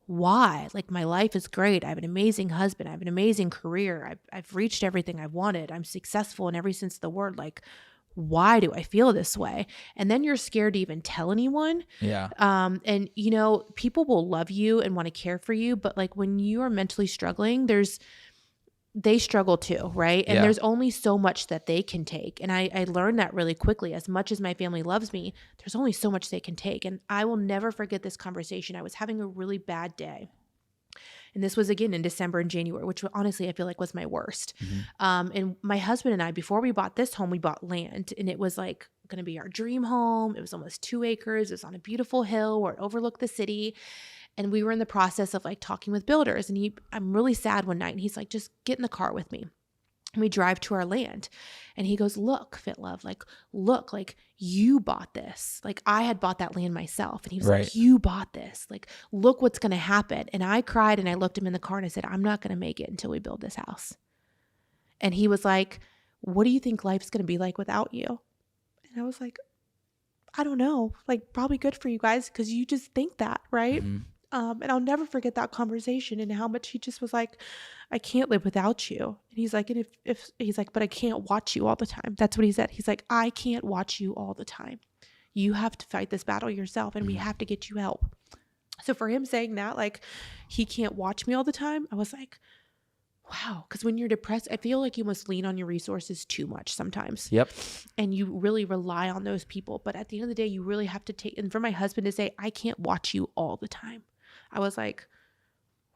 why? Like, my life is great. I have an amazing husband. I have an amazing career. I've reached everything I wanted. I'm successful in every sense of the word. Like, why do I feel this way? And then you're scared to even tell anyone. Yeah. And you know, people will love you and want to care for you, but like when you are mentally struggling, they struggle too, right? And there's only so much that they can take. And I learned that really quickly. As much as my family loves me, there's only so much they can take. And I will never forget this conversation. I was having a really bad day. And this was again in December and January, which honestly I feel like was my worst. And my husband and I, before we bought this home, we bought land, and it was like going to be our dream home. It was almost 2 acres. It was on a beautiful hill where it overlooked the city. And we were in the process of like talking with builders, and I'm really sad one night, and he's like, just get in the car with me. And we drive to our land, and he goes, look, Fit Love, like, look, like you bought this. Like I had bought that land myself. And he was like, you bought this. Like, look what's going to happen. And I cried, and I looked him in the car, and I said, I'm not going to make it until we build this house. And he was like, what do you think life's going to be like without you? And I was like, I don't know, like probably good for you guys, because you just think that, right? And I'll never forget that conversation and how much he just was like, I can't live without you. And he's like, and if he's like, but I can't watch you all the time. That's what he said. He's like, I can't watch you all the time. You have to fight this battle yourself, and we have to get you help. So for him saying that, like, he can't watch me all the time, I was like, wow. Because when you're depressed, I feel like you must lean on your resources too much sometimes. Yep. And you really rely on those people. But at the end of the day, you really have to take, and for my husband to say, I can't watch you all the time, I was like,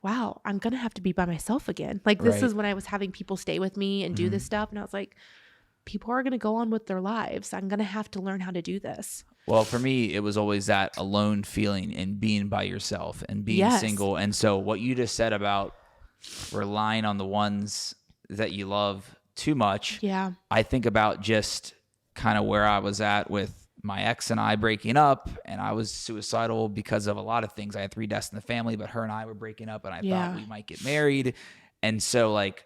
wow, I'm going to have to be by myself again. Like, this is when I was having people stay with me and do this stuff. And I was like, people are going to go on with their lives. I'm going to have to learn how to do this. Well, for me, it was always that alone feeling and being by yourself and being single. And so what you just said about relying on the ones that you love too much. Yeah. I think about just kind of where I was at with my ex and I breaking up, and I was suicidal because of a lot of things. I had 3 deaths in the family, but her and I were breaking up, and I thought we might get married. And so like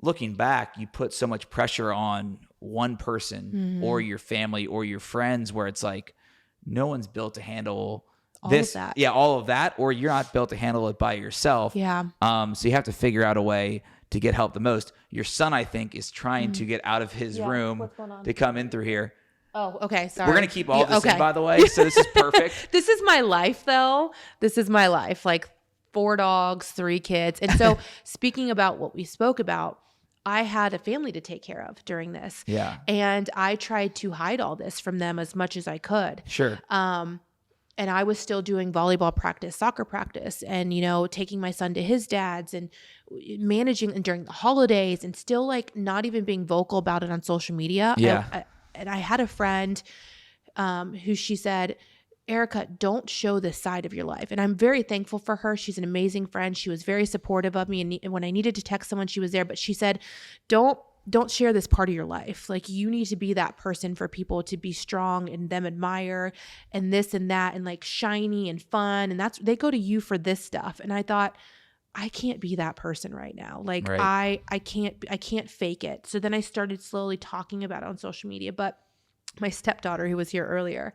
looking back, you put so much pressure on one person or your family or your friends, where it's like, no one's built to handle all of that. Yeah, all of that, or you're not built to handle it by yourself. Yeah. So you have to figure out a way to get help the most. Your son, I think, is trying to get out of his room to come in through here. Oh, okay. Sorry. We're going to keep all this in, by the way. So this is perfect. This is my life, though. This is my life. Like 4 dogs, 3 kids. And so speaking about what we spoke about, I had a family to take care of during this. Yeah. And I tried to hide all this from them as much as I could. Sure. And I was still doing volleyball practice, soccer practice, and, you know, taking my son to his dad's and managing and during the holidays and still like not even being vocal about it on social media. Yeah. And I had a friend who she said, Erica, don't show this side of your life. And I'm very thankful for her. She's an amazing friend. She was very supportive of me. And when I needed to text someone, she was there. But she said, don't share this part of your life. Like, you need to be that person for people to be strong and them admire and this and that and like shiny and fun. And they go to you for this stuff. And I thought, I can't be that person right now. Like, right. I can't fake it. So then I started slowly talking about it on social media. But my stepdaughter, who was here earlier,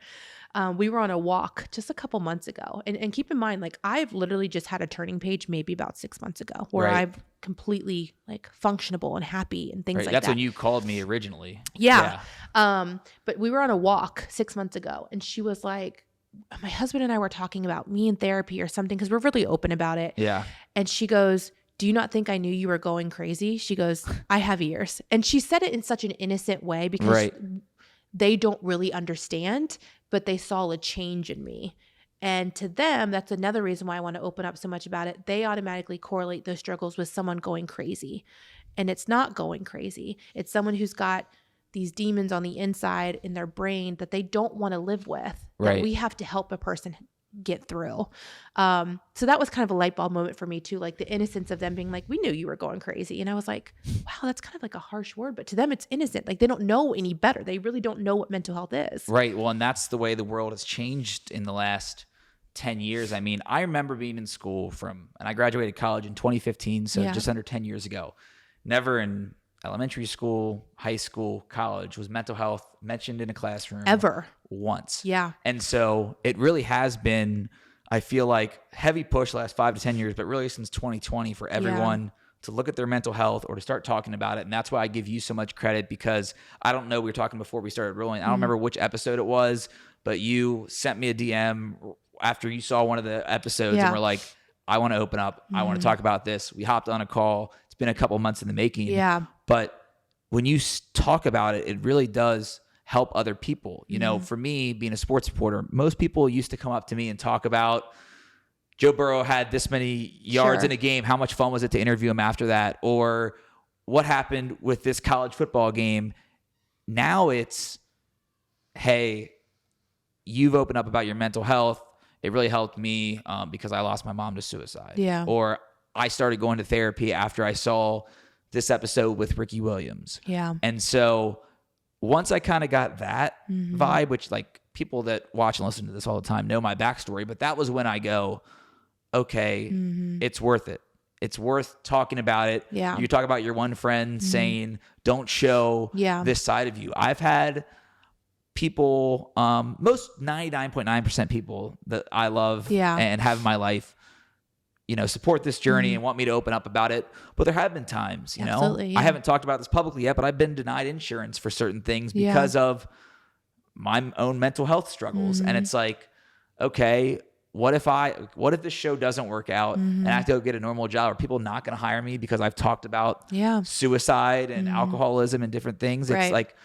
we were on a walk just a couple months ago. And keep in mind, like, I've literally just had a turning page maybe about 6 months ago where right. I've completely like functionable and happy and things right. like That's that. when you called me originally. Yeah. But we were on a walk 6 months ago and she was like, my husband and I were talking about me in therapy or something because we're really open about it. Yeah. And she goes, do you not think I knew you were going crazy? She goes, I have ears. And she said it in such an innocent way because right. they don't really understand, but they saw a change in me. And to them, that's another reason why I want to open up so much about it. They automatically correlate those struggles with someone going crazy. And it's not going crazy. It's someone who's got these demons on the inside in their brain that they don't want to live with, right. that we have to help a person get through. So that was kind of a light bulb moment for me too, like the innocence of them being like, we knew you were going crazy. And I was like, wow, that's kind of like a harsh word, but to them it's innocent. Like, they don't know any better. They really don't know what mental health is. Right. Well, and that's the way the world has changed in the last 10 years. I mean, I remember being in school and I graduated college in 2015, so just under 10 years ago. Never in elementary school, high school, college was mental health mentioned in a classroom ever once. Yeah. And so it really has been, I feel like, heavy push the last 5 to 10 years, but really since 2020 for everyone to look at their mental health or to start talking about it. And that's why I give you so much credit, because I don't know, we were talking before we started rolling. I don't remember which episode it was, but you sent me a DM after you saw one of the episodes and were like, I want to open up. I want to talk about this. We hopped on a call. It's been a couple months in the making. Yeah. But when you talk about it, it really does help other people. You know, for me, being a sports reporter, most people used to come up to me and talk about Joe Burrow had this many yards in a game. How much fun was it to interview him after that? Or what happened with this college football game? Now it's, hey, you've opened up about your mental health. It really helped me because I lost my mom to suicide. Yeah. Or I started going to therapy after I saw this episode with Ricky Williams. Yeah. And so once I kind of got that vibe, which like people that watch and listen to this all the time know my backstory, but that was when I go, okay, it's worth it. It's worth talking about it. Yeah. You talk about your one friend saying, don't show this side of you. I've had people, most 99.9% people that I love and have in my life, you know, support this journey and want me to open up about it. But there have been times, you know, I haven't talked about this publicly yet, but I've been denied insurance for certain things because of my own mental health struggles. And it's like, okay, what if this show doesn't work out and I have to go get a normal job? Are people not going to hire me because I've talked about suicide and alcoholism and different things? It's like,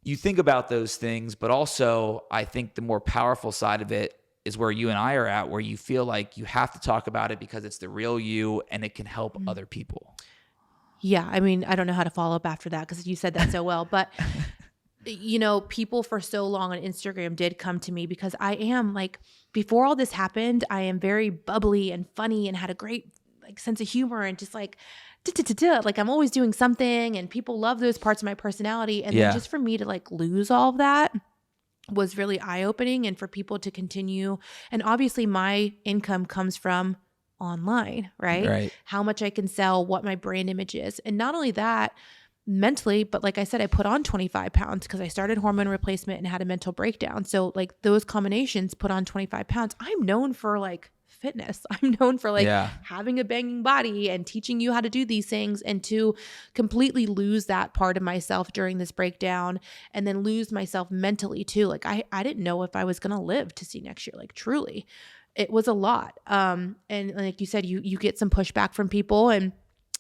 you think about those things, but also I think the more powerful side of it is where you and I are at, where you feel like you have to talk about it because it's the real you and it can help other people. Yeah. I mean, I don't know how to follow up after that because you said that so well, but you know, people for so long on Instagram did come to me because I am like, before all this happened, I am very bubbly and funny and had a great like sense of humor and just like, like I'm always doing something and people love those parts of my personality. And then just for me to like lose all of that was really eye-opening, and for people to continue. And obviously my income comes from online, right? How much I can sell, what my brand image is. And not only that, mentally, but like I said, I put on 25 pounds because I started hormone replacement and had a mental breakdown. So like those combinations put on 25 pounds. I'm known for like fitness. I'm known for like having a banging body and teaching you how to do these things, and to completely lose that part of myself during this breakdown and then lose myself mentally too. Like I didn't know if I was going to live to see next year. Like truly, it was a lot. And like you said, you get some pushback from people, and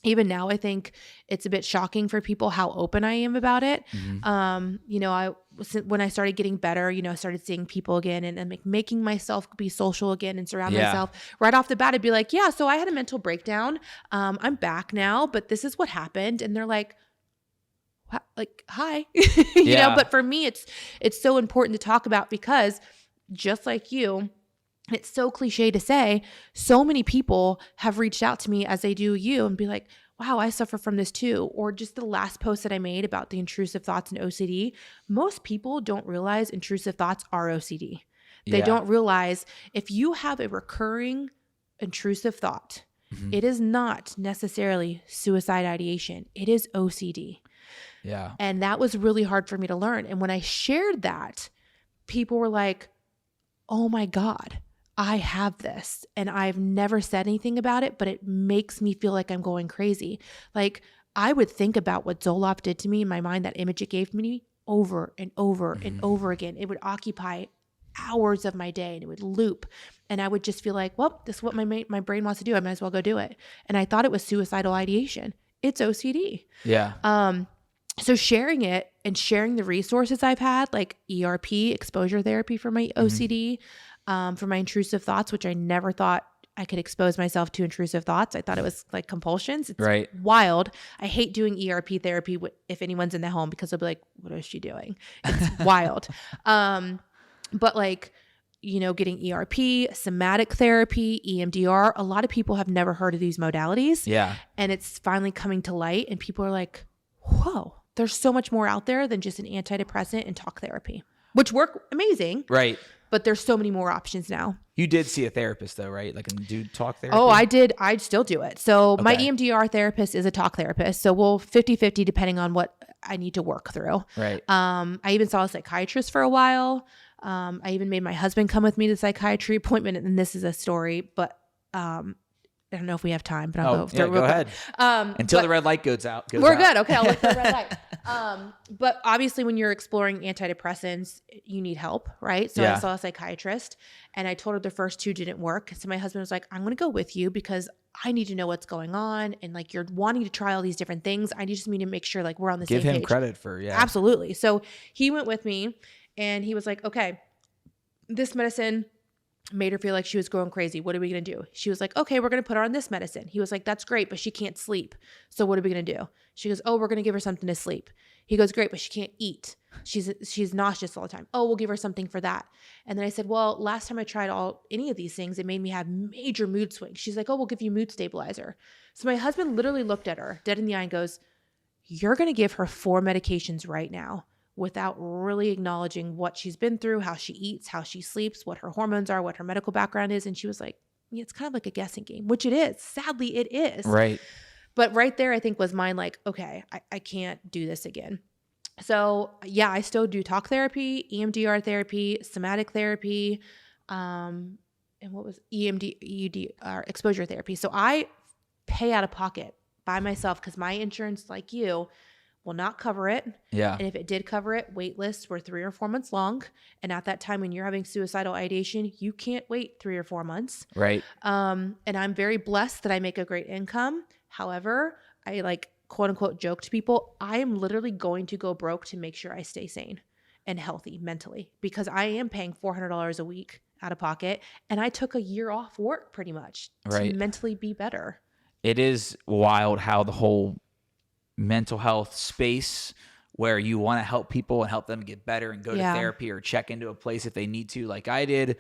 even now, I think it's a bit shocking for people how open I am about it. You know, when I started getting better, you know, I started seeing people again and like making myself be social again and surround myself. Right off the bat, I'd be like, yeah, so I had a mental breakdown. I'm back now, but this is what happened. And they're like, hi, you know, but for me, it's so important to talk about because just like you, it's so cliche to say, so many people have reached out to me as they do you and be like, wow, I suffer from this too. Or just the last post that I made about the intrusive thoughts and OCD. Most people don't realize intrusive thoughts are OCD. They don't realize if you have a recurring intrusive thought, it is not necessarily suicide ideation. It is OCD. Yeah. And that was really hard for me to learn. And when I shared that, people were like, oh my God, I have this and I've never said anything about it, but it makes me feel like I'm going crazy. Like I would think about what Zoloft did to me in my mind, that image it gave me over and over and over again. It would occupy hours of my day and it would loop. And I would just feel like, well, this is what my brain wants to do. I might as well go do it. And I thought it was suicidal ideation. It's OCD. Yeah. So sharing it and sharing the resources I've had, like ERP, exposure therapy for my OCD, for my intrusive thoughts, which I never thought I could expose myself to intrusive thoughts. I thought it was like compulsions. It's wild. I hate doing ERP therapy if anyone's in the home because they'll be like, what is she doing? It's wild. But like, you know, getting ERP, somatic therapy, EMDR, a lot of people have never heard of these modalities. Yeah. And it's finally coming to light and people are like, whoa, there's so much more out there than just an antidepressant and talk therapy, which work amazing. Right. But there's so many more options now. You did see a therapist though, right? Like, do talk therapy? Oh, I did. I still do it. So my EMDR therapist is a talk therapist. So we'll 50-50 depending on what I need to work through. Right. I even saw a psychiatrist for a while. I even made my husband come with me to the psychiatry appointment. And this is a story, but I don't know if we have time, but I'll go ahead. Until the red light goes out. We're good. Okay, I'll look for the red light. But obviously when you're exploring antidepressants, you need help, right? So I saw a psychiatrist and I told her the first two didn't work. So my husband was like, I'm going to go with you because I need to know what's going on. And like, you're wanting to try all these different things. I just need to make sure like we're on the same page. Give him credit for, Absolutely. So he went with me and he was like, okay, this medicine made her feel like she was going crazy. What are we going to do? She was like, okay, we're going to put her on this medicine. He was like, that's great, but she can't sleep. So what are we going to do? She goes, oh, we're going to give her something to sleep. He goes, great, but she can't eat. She's nauseous all the time. Oh, we'll give her something for that. And then I said, well, last time I tried any of these things, it made me have major mood swings. She's like, oh, we'll give you mood stabilizer. So my husband literally looked at her dead in the eye and goes, you're going to give her 4 medications right now, without really acknowledging what she's been through, how she eats, how she sleeps, what her hormones are, what her medical background is. And she was like, yeah, it's kind of like a guessing game, which it is. Sadly, it is. Right. But right there, I think was mine like, okay, I can't do this again. So yeah, I still do talk therapy, EMDR therapy, somatic therapy, and what was EUD, exposure therapy. So I pay out of pocket by myself because my insurance, like you, will not cover it. Yeah. And if it did cover it, wait lists were 3 or 4 months long. And at that time when you're having suicidal ideation, you can't wait 3 or 4 months. Right. And I'm very blessed that I make a great income. However, I like quote unquote joke to people, I am literally going to go broke to make sure I stay sane and healthy mentally because I am paying $400 a week out of pocket. And I took a year off work pretty much to mentally be better. It is wild how the whole mental health space where you want to help people and help them get better and go to therapy or check into a place if they need to, like I did.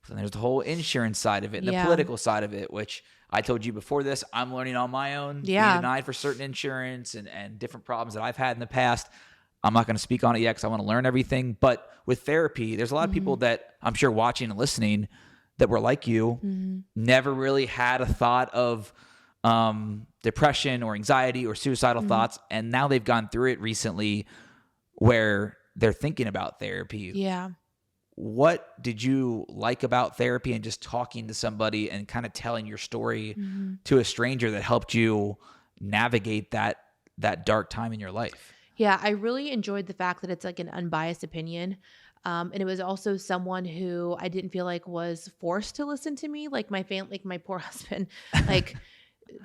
Then there's the whole insurance side of it and the political side of it, which I told you before this, I'm learning on my own. Yeah. Being denied for certain insurance and different problems that I've had in the past. I'm not going to speak on it yet because I want to learn everything. But with therapy, there's a lot of people that I'm sure watching and listening that were like you, never really had a thought of depression or anxiety or suicidal thoughts. And now they've gone through it recently where they're thinking about therapy. Yeah. What did you like about therapy and just talking to somebody and kind of telling your story to a stranger that helped you navigate that dark time in your life? Yeah, I really enjoyed the fact that it's like an unbiased opinion. And it was also someone who I didn't feel like was forced to listen to me. Like my family, like my poor husband, like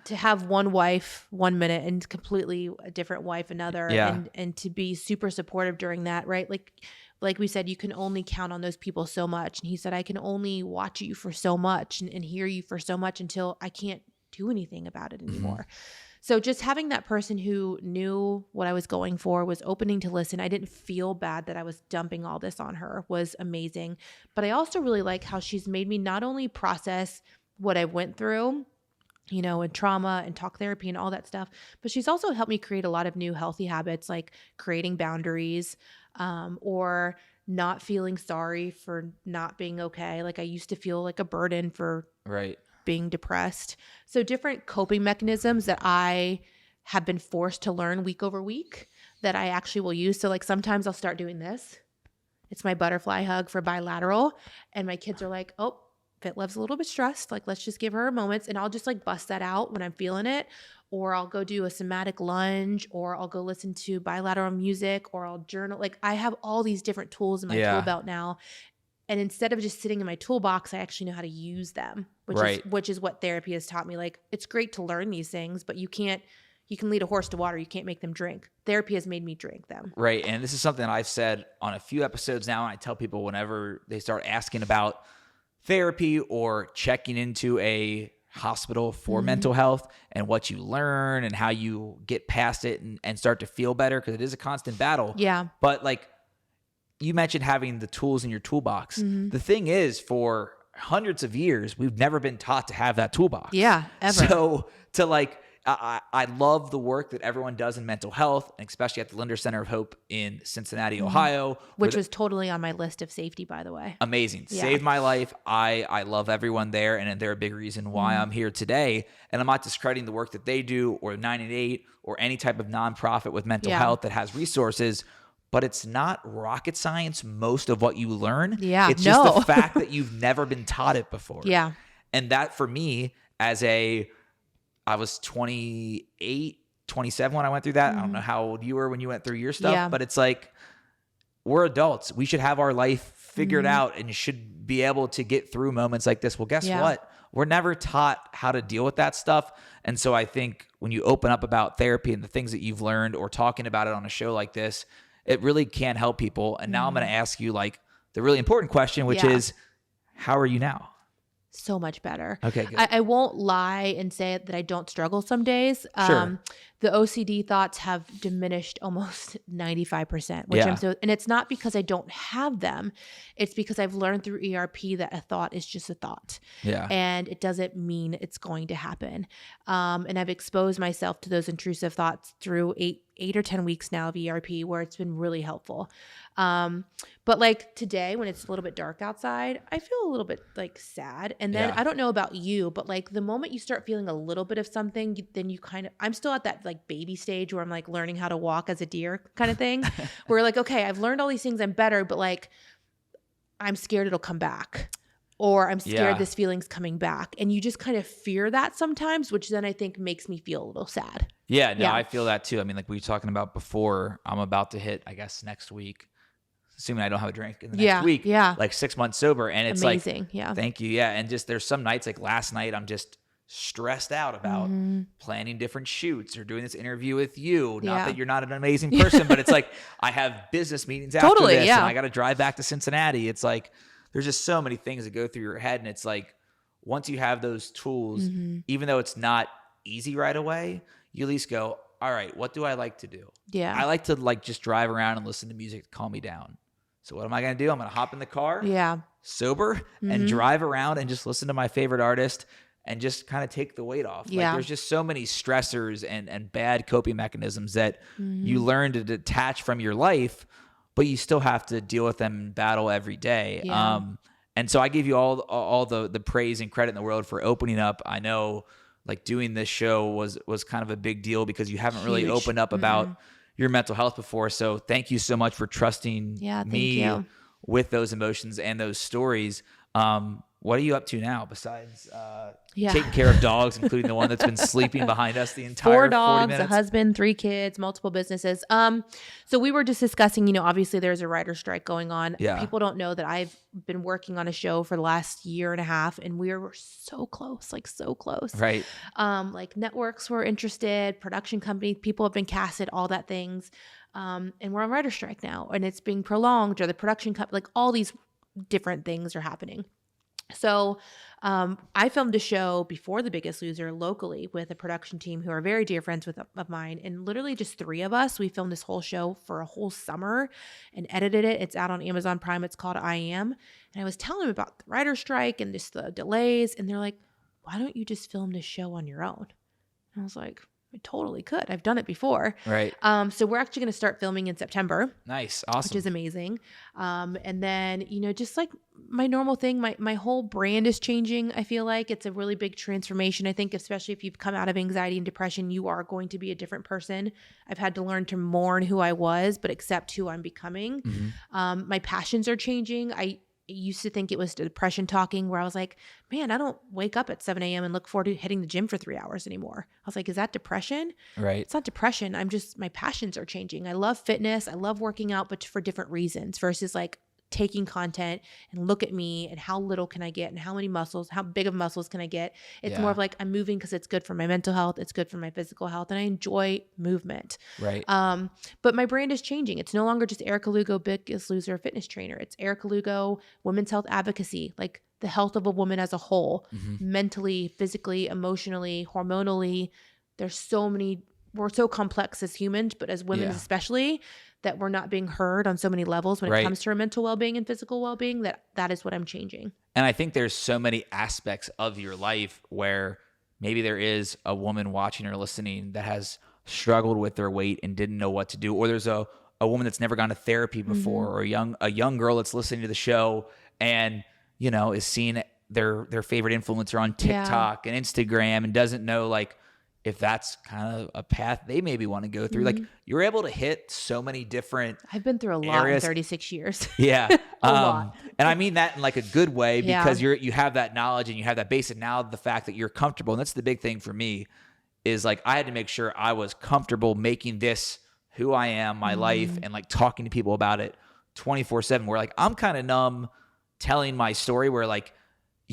to have one wife 1 minute and completely a different wife another, Yeah. and to be super supportive during that, right? Like we said, you can only count on those people so much. And he said, I can only watch you for so much and hear you for so much until I can't do anything about it anymore. So just having that person who knew what I was going for, was opening to listen. I didn't feel bad that I was dumping all this on her, was amazing. But I also really like how she's made me not only process what I went through, you know, and trauma and talk therapy and all that stuff, but she's also helped me create a lot of new healthy habits, like creating boundaries, or not feeling sorry for not being okay. Like I used to feel like a burden for being depressed. So different coping mechanisms that I have been forced to learn week over week that I actually will use. So like sometimes I'll start doing this. It's my butterfly hug for bilateral. And my kids are like, oh, Fit Love's a little bit stressed. Like, let's just give her moments. And I'll just like bust that out when I'm feeling it. Or I'll go do a somatic lunge, or I'll go listen to bilateral music, or I'll journal. Like I have all these different tools in my tool belt now. And instead of just sitting in my toolbox, I actually know how to use them, which is what therapy has taught me. Like it's great to learn these things, but you can lead a horse to water. You can't make them drink. Therapy has made me drink them. Right. And this is something I've said on a few episodes now. And I tell people whenever they start asking about therapy or checking into a hospital for mental health and what you learn and how you get past it and start to feel better, because it is a constant battle. Yeah. But like you mentioned having the tools in your toolbox. The thing is, for hundreds of years, we've never been taught to have that toolbox. Yeah, ever. So to like, I love the work that everyone does in mental health, and especially at the Linder Center of Hope in Cincinnati, Ohio. Which was totally on my list of safety, by the way. Amazing. Yeah. Saved my life. I love everyone there, and they're a big reason why I'm here today. And I'm not discrediting the work that they do, or 988, or any type of nonprofit with mental health that has resources. But it's not rocket science, most of what you learn. Yeah, it's just the fact that you've never been taught it before. Yeah. And that for me, I was 28, 27 when I went through that. I don't know how old you were when you went through your stuff, but it's like, we're adults. We should have our life figured out and should be able to get through moments like this. Well, guess what? We're never taught how to deal with that stuff. And so I think when you open up about therapy and the things that you've learned, or talking about it on a show like this, it really can help people. And now I'm going to ask you like the really important question, which is, how are you now? So much better. Okay, good. I won't lie and say that I don't struggle some days. Sure. The OCD thoughts have diminished almost 95%, which and it's not because I don't have them. It's because I've learned through ERP that a thought is just a thought. Yeah. And it doesn't mean it's going to happen. And I've exposed myself to those intrusive thoughts through eight or 10 weeks now of ERP, where it's been really helpful. But like today, when it's a little bit dark outside, I feel a little bit like sad. And then I don't know about you, but like the moment you start feeling a little bit of something, then you I'm still at that like baby stage where I'm like learning how to walk as a deer kind of thing. Where like, okay, I've learned all these things, I'm better, but like I'm scared it'll come back. Or I'm scared this feeling's coming back. And you just kind of fear that sometimes, which then I think makes me feel a little sad. Yeah, no, I feel that too. I mean, like we were talking about before, I'm about to hit, I guess, next week, assuming I don't have a drink in the next week, like 6 months sober. And it's amazing. Like, thank you. Yeah. And just, there's some nights like last night, I'm just stressed out about planning different shoots or doing this interview with you. Not that you're not an amazing person, but it's like, I have business meetings after this and I got to drive back to Cincinnati. It's like, there's just so many things that go through your head. And it's like, once you have those tools, even though it's not easy right away, you at least go, all right, what do I like to do? Yeah. I like to like just drive around and listen to music to calm me down. So what am I going to do? I'm going to hop in the car, sober, and drive around and just listen to my favorite artist and just kind of take the weight off. Like there's just so many stressors and bad coping mechanisms that you learn to detach from your life, but you still have to deal with them and battle every day. Yeah. And so I give you all the praise and credit in the world for opening up. I know like doing this show was kind of a big deal because you haven't really opened up about your mental health before. So thank you so much for trusting me with those emotions and those stories. what are you up to now besides taking care of dogs, including the one that's been sleeping behind us the entire 4 40 dogs, minutes? a husband, 3 kids, multiple businesses. So we were just discussing, obviously there's a writer strike going on. Yeah. People don't know that I've been working on a show for the last year and a half, and we were so close, like so close. Right. Like networks were interested, production companies, people have been casted, all that things. And we're on writer strike now, and it's being prolonged, or the production company, like all these different things are happening. So I filmed a show before The Biggest Loser locally with a production team who are very dear friends of mine. And literally just 3 of us, we filmed this whole show for a whole summer and edited it. It's out on Amazon Prime. It's called I Am. And I was telling them about the writer's strike and just the delays. And they're like, why don't you just film this show on your own? And I was like, I totally could. I've done it before. Right. So we're actually going to start filming in September. Nice. Awesome. Which is amazing. And then, just like my normal thing, my whole brand is changing. I feel like it's a really big transformation. I think, especially if you've come out of anxiety and depression, you are going to be a different person. I've had to learn to mourn who I was, but accept who I'm becoming. Mm-hmm. My passions are changing. I used to think it was depression talking, where I was like, man, I don't wake up at 7 a.m. and look forward to hitting the gym for 3 hours anymore. I was like, is that depression? Right. It's not depression. My passions are changing. I love fitness. I love working out, but for different reasons, versus like taking content and look at me and how little can I get and how many muscles, how big of muscles can I get? It's more of like, I'm moving because it's good for my mental health. It's good for my physical health. And I enjoy movement. Right. But my brand is changing. It's no longer just Erica Lugo Biggest Loser fitness trainer. It's Erica Lugo women's health advocacy, like the health of a woman as a whole, mentally, physically, emotionally, hormonally. We're so complex as humans, but as women especially, that we're not being heard on so many levels when it comes to our mental well-being and physical well-being, that is what I'm changing. And I think there's so many aspects of your life where maybe there is a woman watching or listening that has struggled with their weight and didn't know what to do, or there's a woman that's never gone to therapy before, or a young girl that's listening to the show and is seeing their favorite influencer on TikTok and Instagram and doesn't know like if that's kind of a path they maybe want to go through. Like, you're able to hit so many different I've been through a lot areas. in 36 years. Yeah. A lot. And I mean that in like a good way, because you have that knowledge and you have that base. And now the fact that you're comfortable, and that's the big thing for me, is like I had to make sure I was comfortable making this who I am, my life, and like talking to people about it 24/7, where like I'm kind of numb telling my story, where like,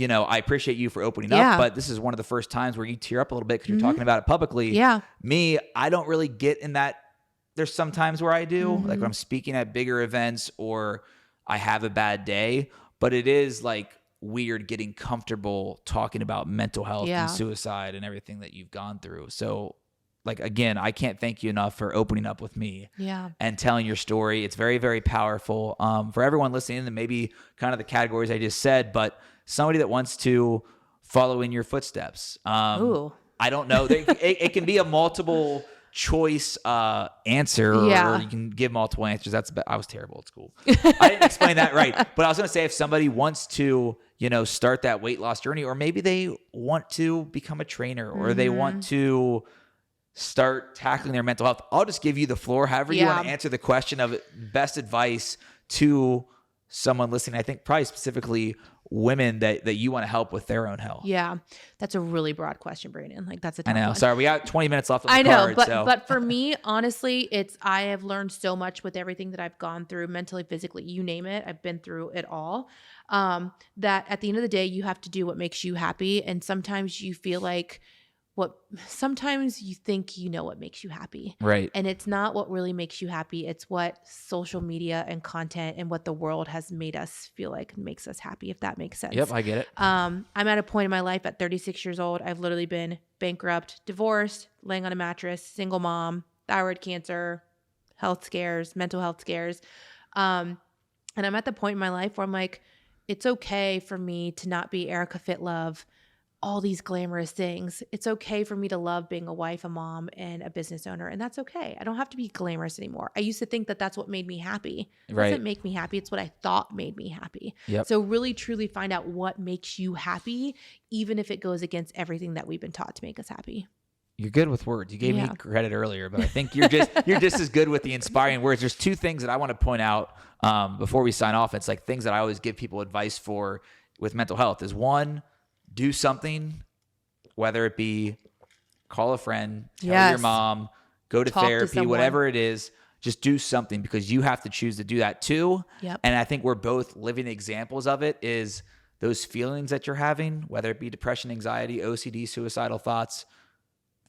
I appreciate you for opening up, but this is one of the first times where you tear up a little bit because you're talking about it publicly. Yeah. Me, I don't really get in that. There's some times where I do, like when I'm speaking at bigger events or I have a bad day, but it is like weird getting comfortable talking about mental health and suicide and everything that you've gone through. So like, again, I can't thank you enough for opening up with me and telling your story. It's very, very powerful for everyone listening, and maybe kind of the categories I just said, but somebody that wants to follow in your footsteps. I don't know. It can be a multiple choice answer, or you can give multiple answers. I was terrible at school. I didn't explain that right. But I was going to say, if somebody wants to, start that weight loss journey, or maybe they want to become a trainer, or they want to start tackling their mental health, I'll just give you the floor. However you want to answer the question of best advice to someone listening. I think probably specifically women that you want to help with their own health. Yeah. That's a really broad question, Brandon. Like, that's a tough I know. one. Sorry, we got 20 minutes left on the I know, card. but for me, honestly, I have learned so much with everything that I've gone through, mentally, physically, you name it. I've been through it all. That at the end of the day, you have to do what makes you happy. And sometimes you feel like sometimes you think what makes you happy. Right. And it's not what really makes you happy. It's what social media and content and what the world has made us feel like makes us happy, if that makes sense. Yep, I get it. I'm at a point in my life at 36 years old. I've literally been bankrupt, divorced, laying on a mattress, single mom, thyroid cancer, health scares, mental health scares. And I'm at the point in my life where I'm like, it's okay for me to not be Erica Fit Love, all these glamorous things. It's okay for me to love being a wife, a mom, and a business owner. And that's okay. I don't have to be glamorous anymore. I used to think that that's what made me happy. It doesn't make me happy. It's what I thought made me happy. Yep. So really, truly find out what makes you happy, even if it goes against everything that we've been taught to make us happy. You're good with words. You gave me credit earlier, but I think you're just as good with the inspiring words. There's 2 things that I want to point out before we sign off. It's like things that I always give people advice for with mental health is, one, do something, whether it be call a friend, tell your mom, go to therapy, whatever it is. Just do something, because you have to choose to do that too. Yep. And I think we're both living examples of it. Is those feelings that you're having, whether it be depression, anxiety, OCD, suicidal thoughts,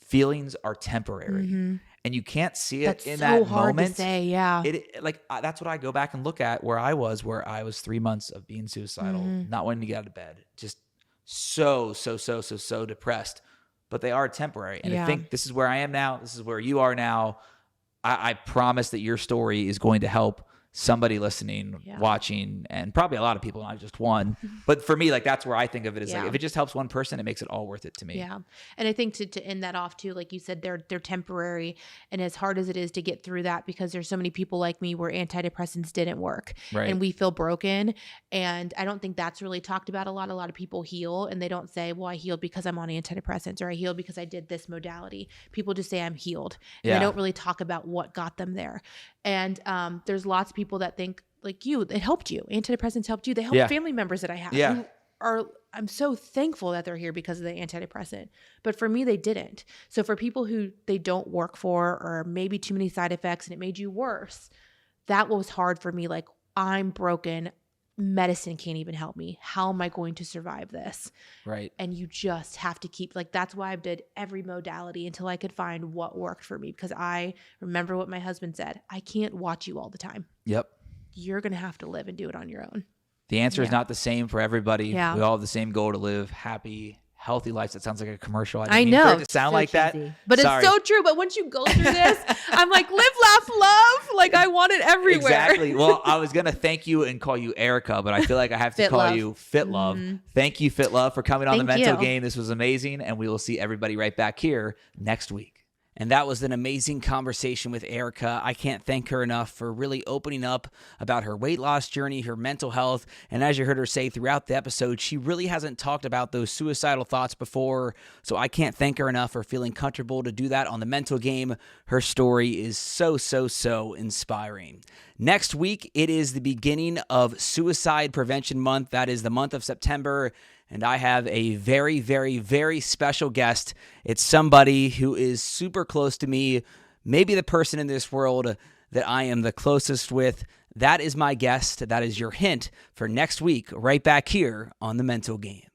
feelings are temporary. And you can't see it in that moment. That's so hard to say, yeah. That's what I go back and look at where I was 3 months of being suicidal, not wanting to get out of bed, just so depressed. But they are temporary. And I think this is where I am now. This is where you are now. I promise that your story is going to help somebody listening, watching, and probably a lot of people, not just one. But for me, like, that's where I think of it is like, if it just helps one person, it makes it all worth it to me. Yeah. And I think to end that off too, like you said, they're temporary. And as hard as it is to get through that, because there's so many people like me where antidepressants didn't work, and we feel broken. And I don't think that's really talked about a lot. A lot of people heal and they don't say, well, I healed because I'm on antidepressants, or I healed because I did this modality. People just say I'm healed. And they don't really talk about what got them there. And there's lots of people that think like you, it helped you. Antidepressants helped you. They helped family members that I have who are, I'm so thankful that they're here because of the antidepressant. But for me, they didn't. So for people who they don't work for, or maybe too many side effects and it made you worse, that was hard for me. Like, I'm broken. Medicine can't even help me. How am I going to survive this? Right. And you just have to keep, like, that's why I did every modality until I could find what worked for me. Because I remember what my husband said, I can't watch you all the time. Yep. You're going to have to live and do it on your own. The answer is not the same for everybody. Yeah. We all have the same goal to live happy, healthy lives. That sounds like a commercial. I know. For it to sound so like cheesy. That. But Sorry. It's so true. But once you go through this, I'm like, live, laugh, love. Like, I want it everywhere. Exactly. Well, I was going to thank you and call you Erica, but I feel like I have to call you Fit Love. Thank you, Fit Love, for coming on the Mental Game. This was amazing. And we will see everybody right back here next week. And that was an amazing conversation with Erica. I can't thank her enough for really opening up about her weight loss journey, her mental health. And as you heard her say throughout the episode, she really hasn't talked about those suicidal thoughts before. So I can't thank her enough for feeling comfortable to do that on the Mental Game. Her story is so inspiring. Next week, it is the beginning of Suicide Prevention Month. That is the month of September. And I have a very special guest. It's somebody who is super close to me, maybe the person in this world that I am the closest with. That is my guest. That is your hint for next week, right back here on The Mental Game.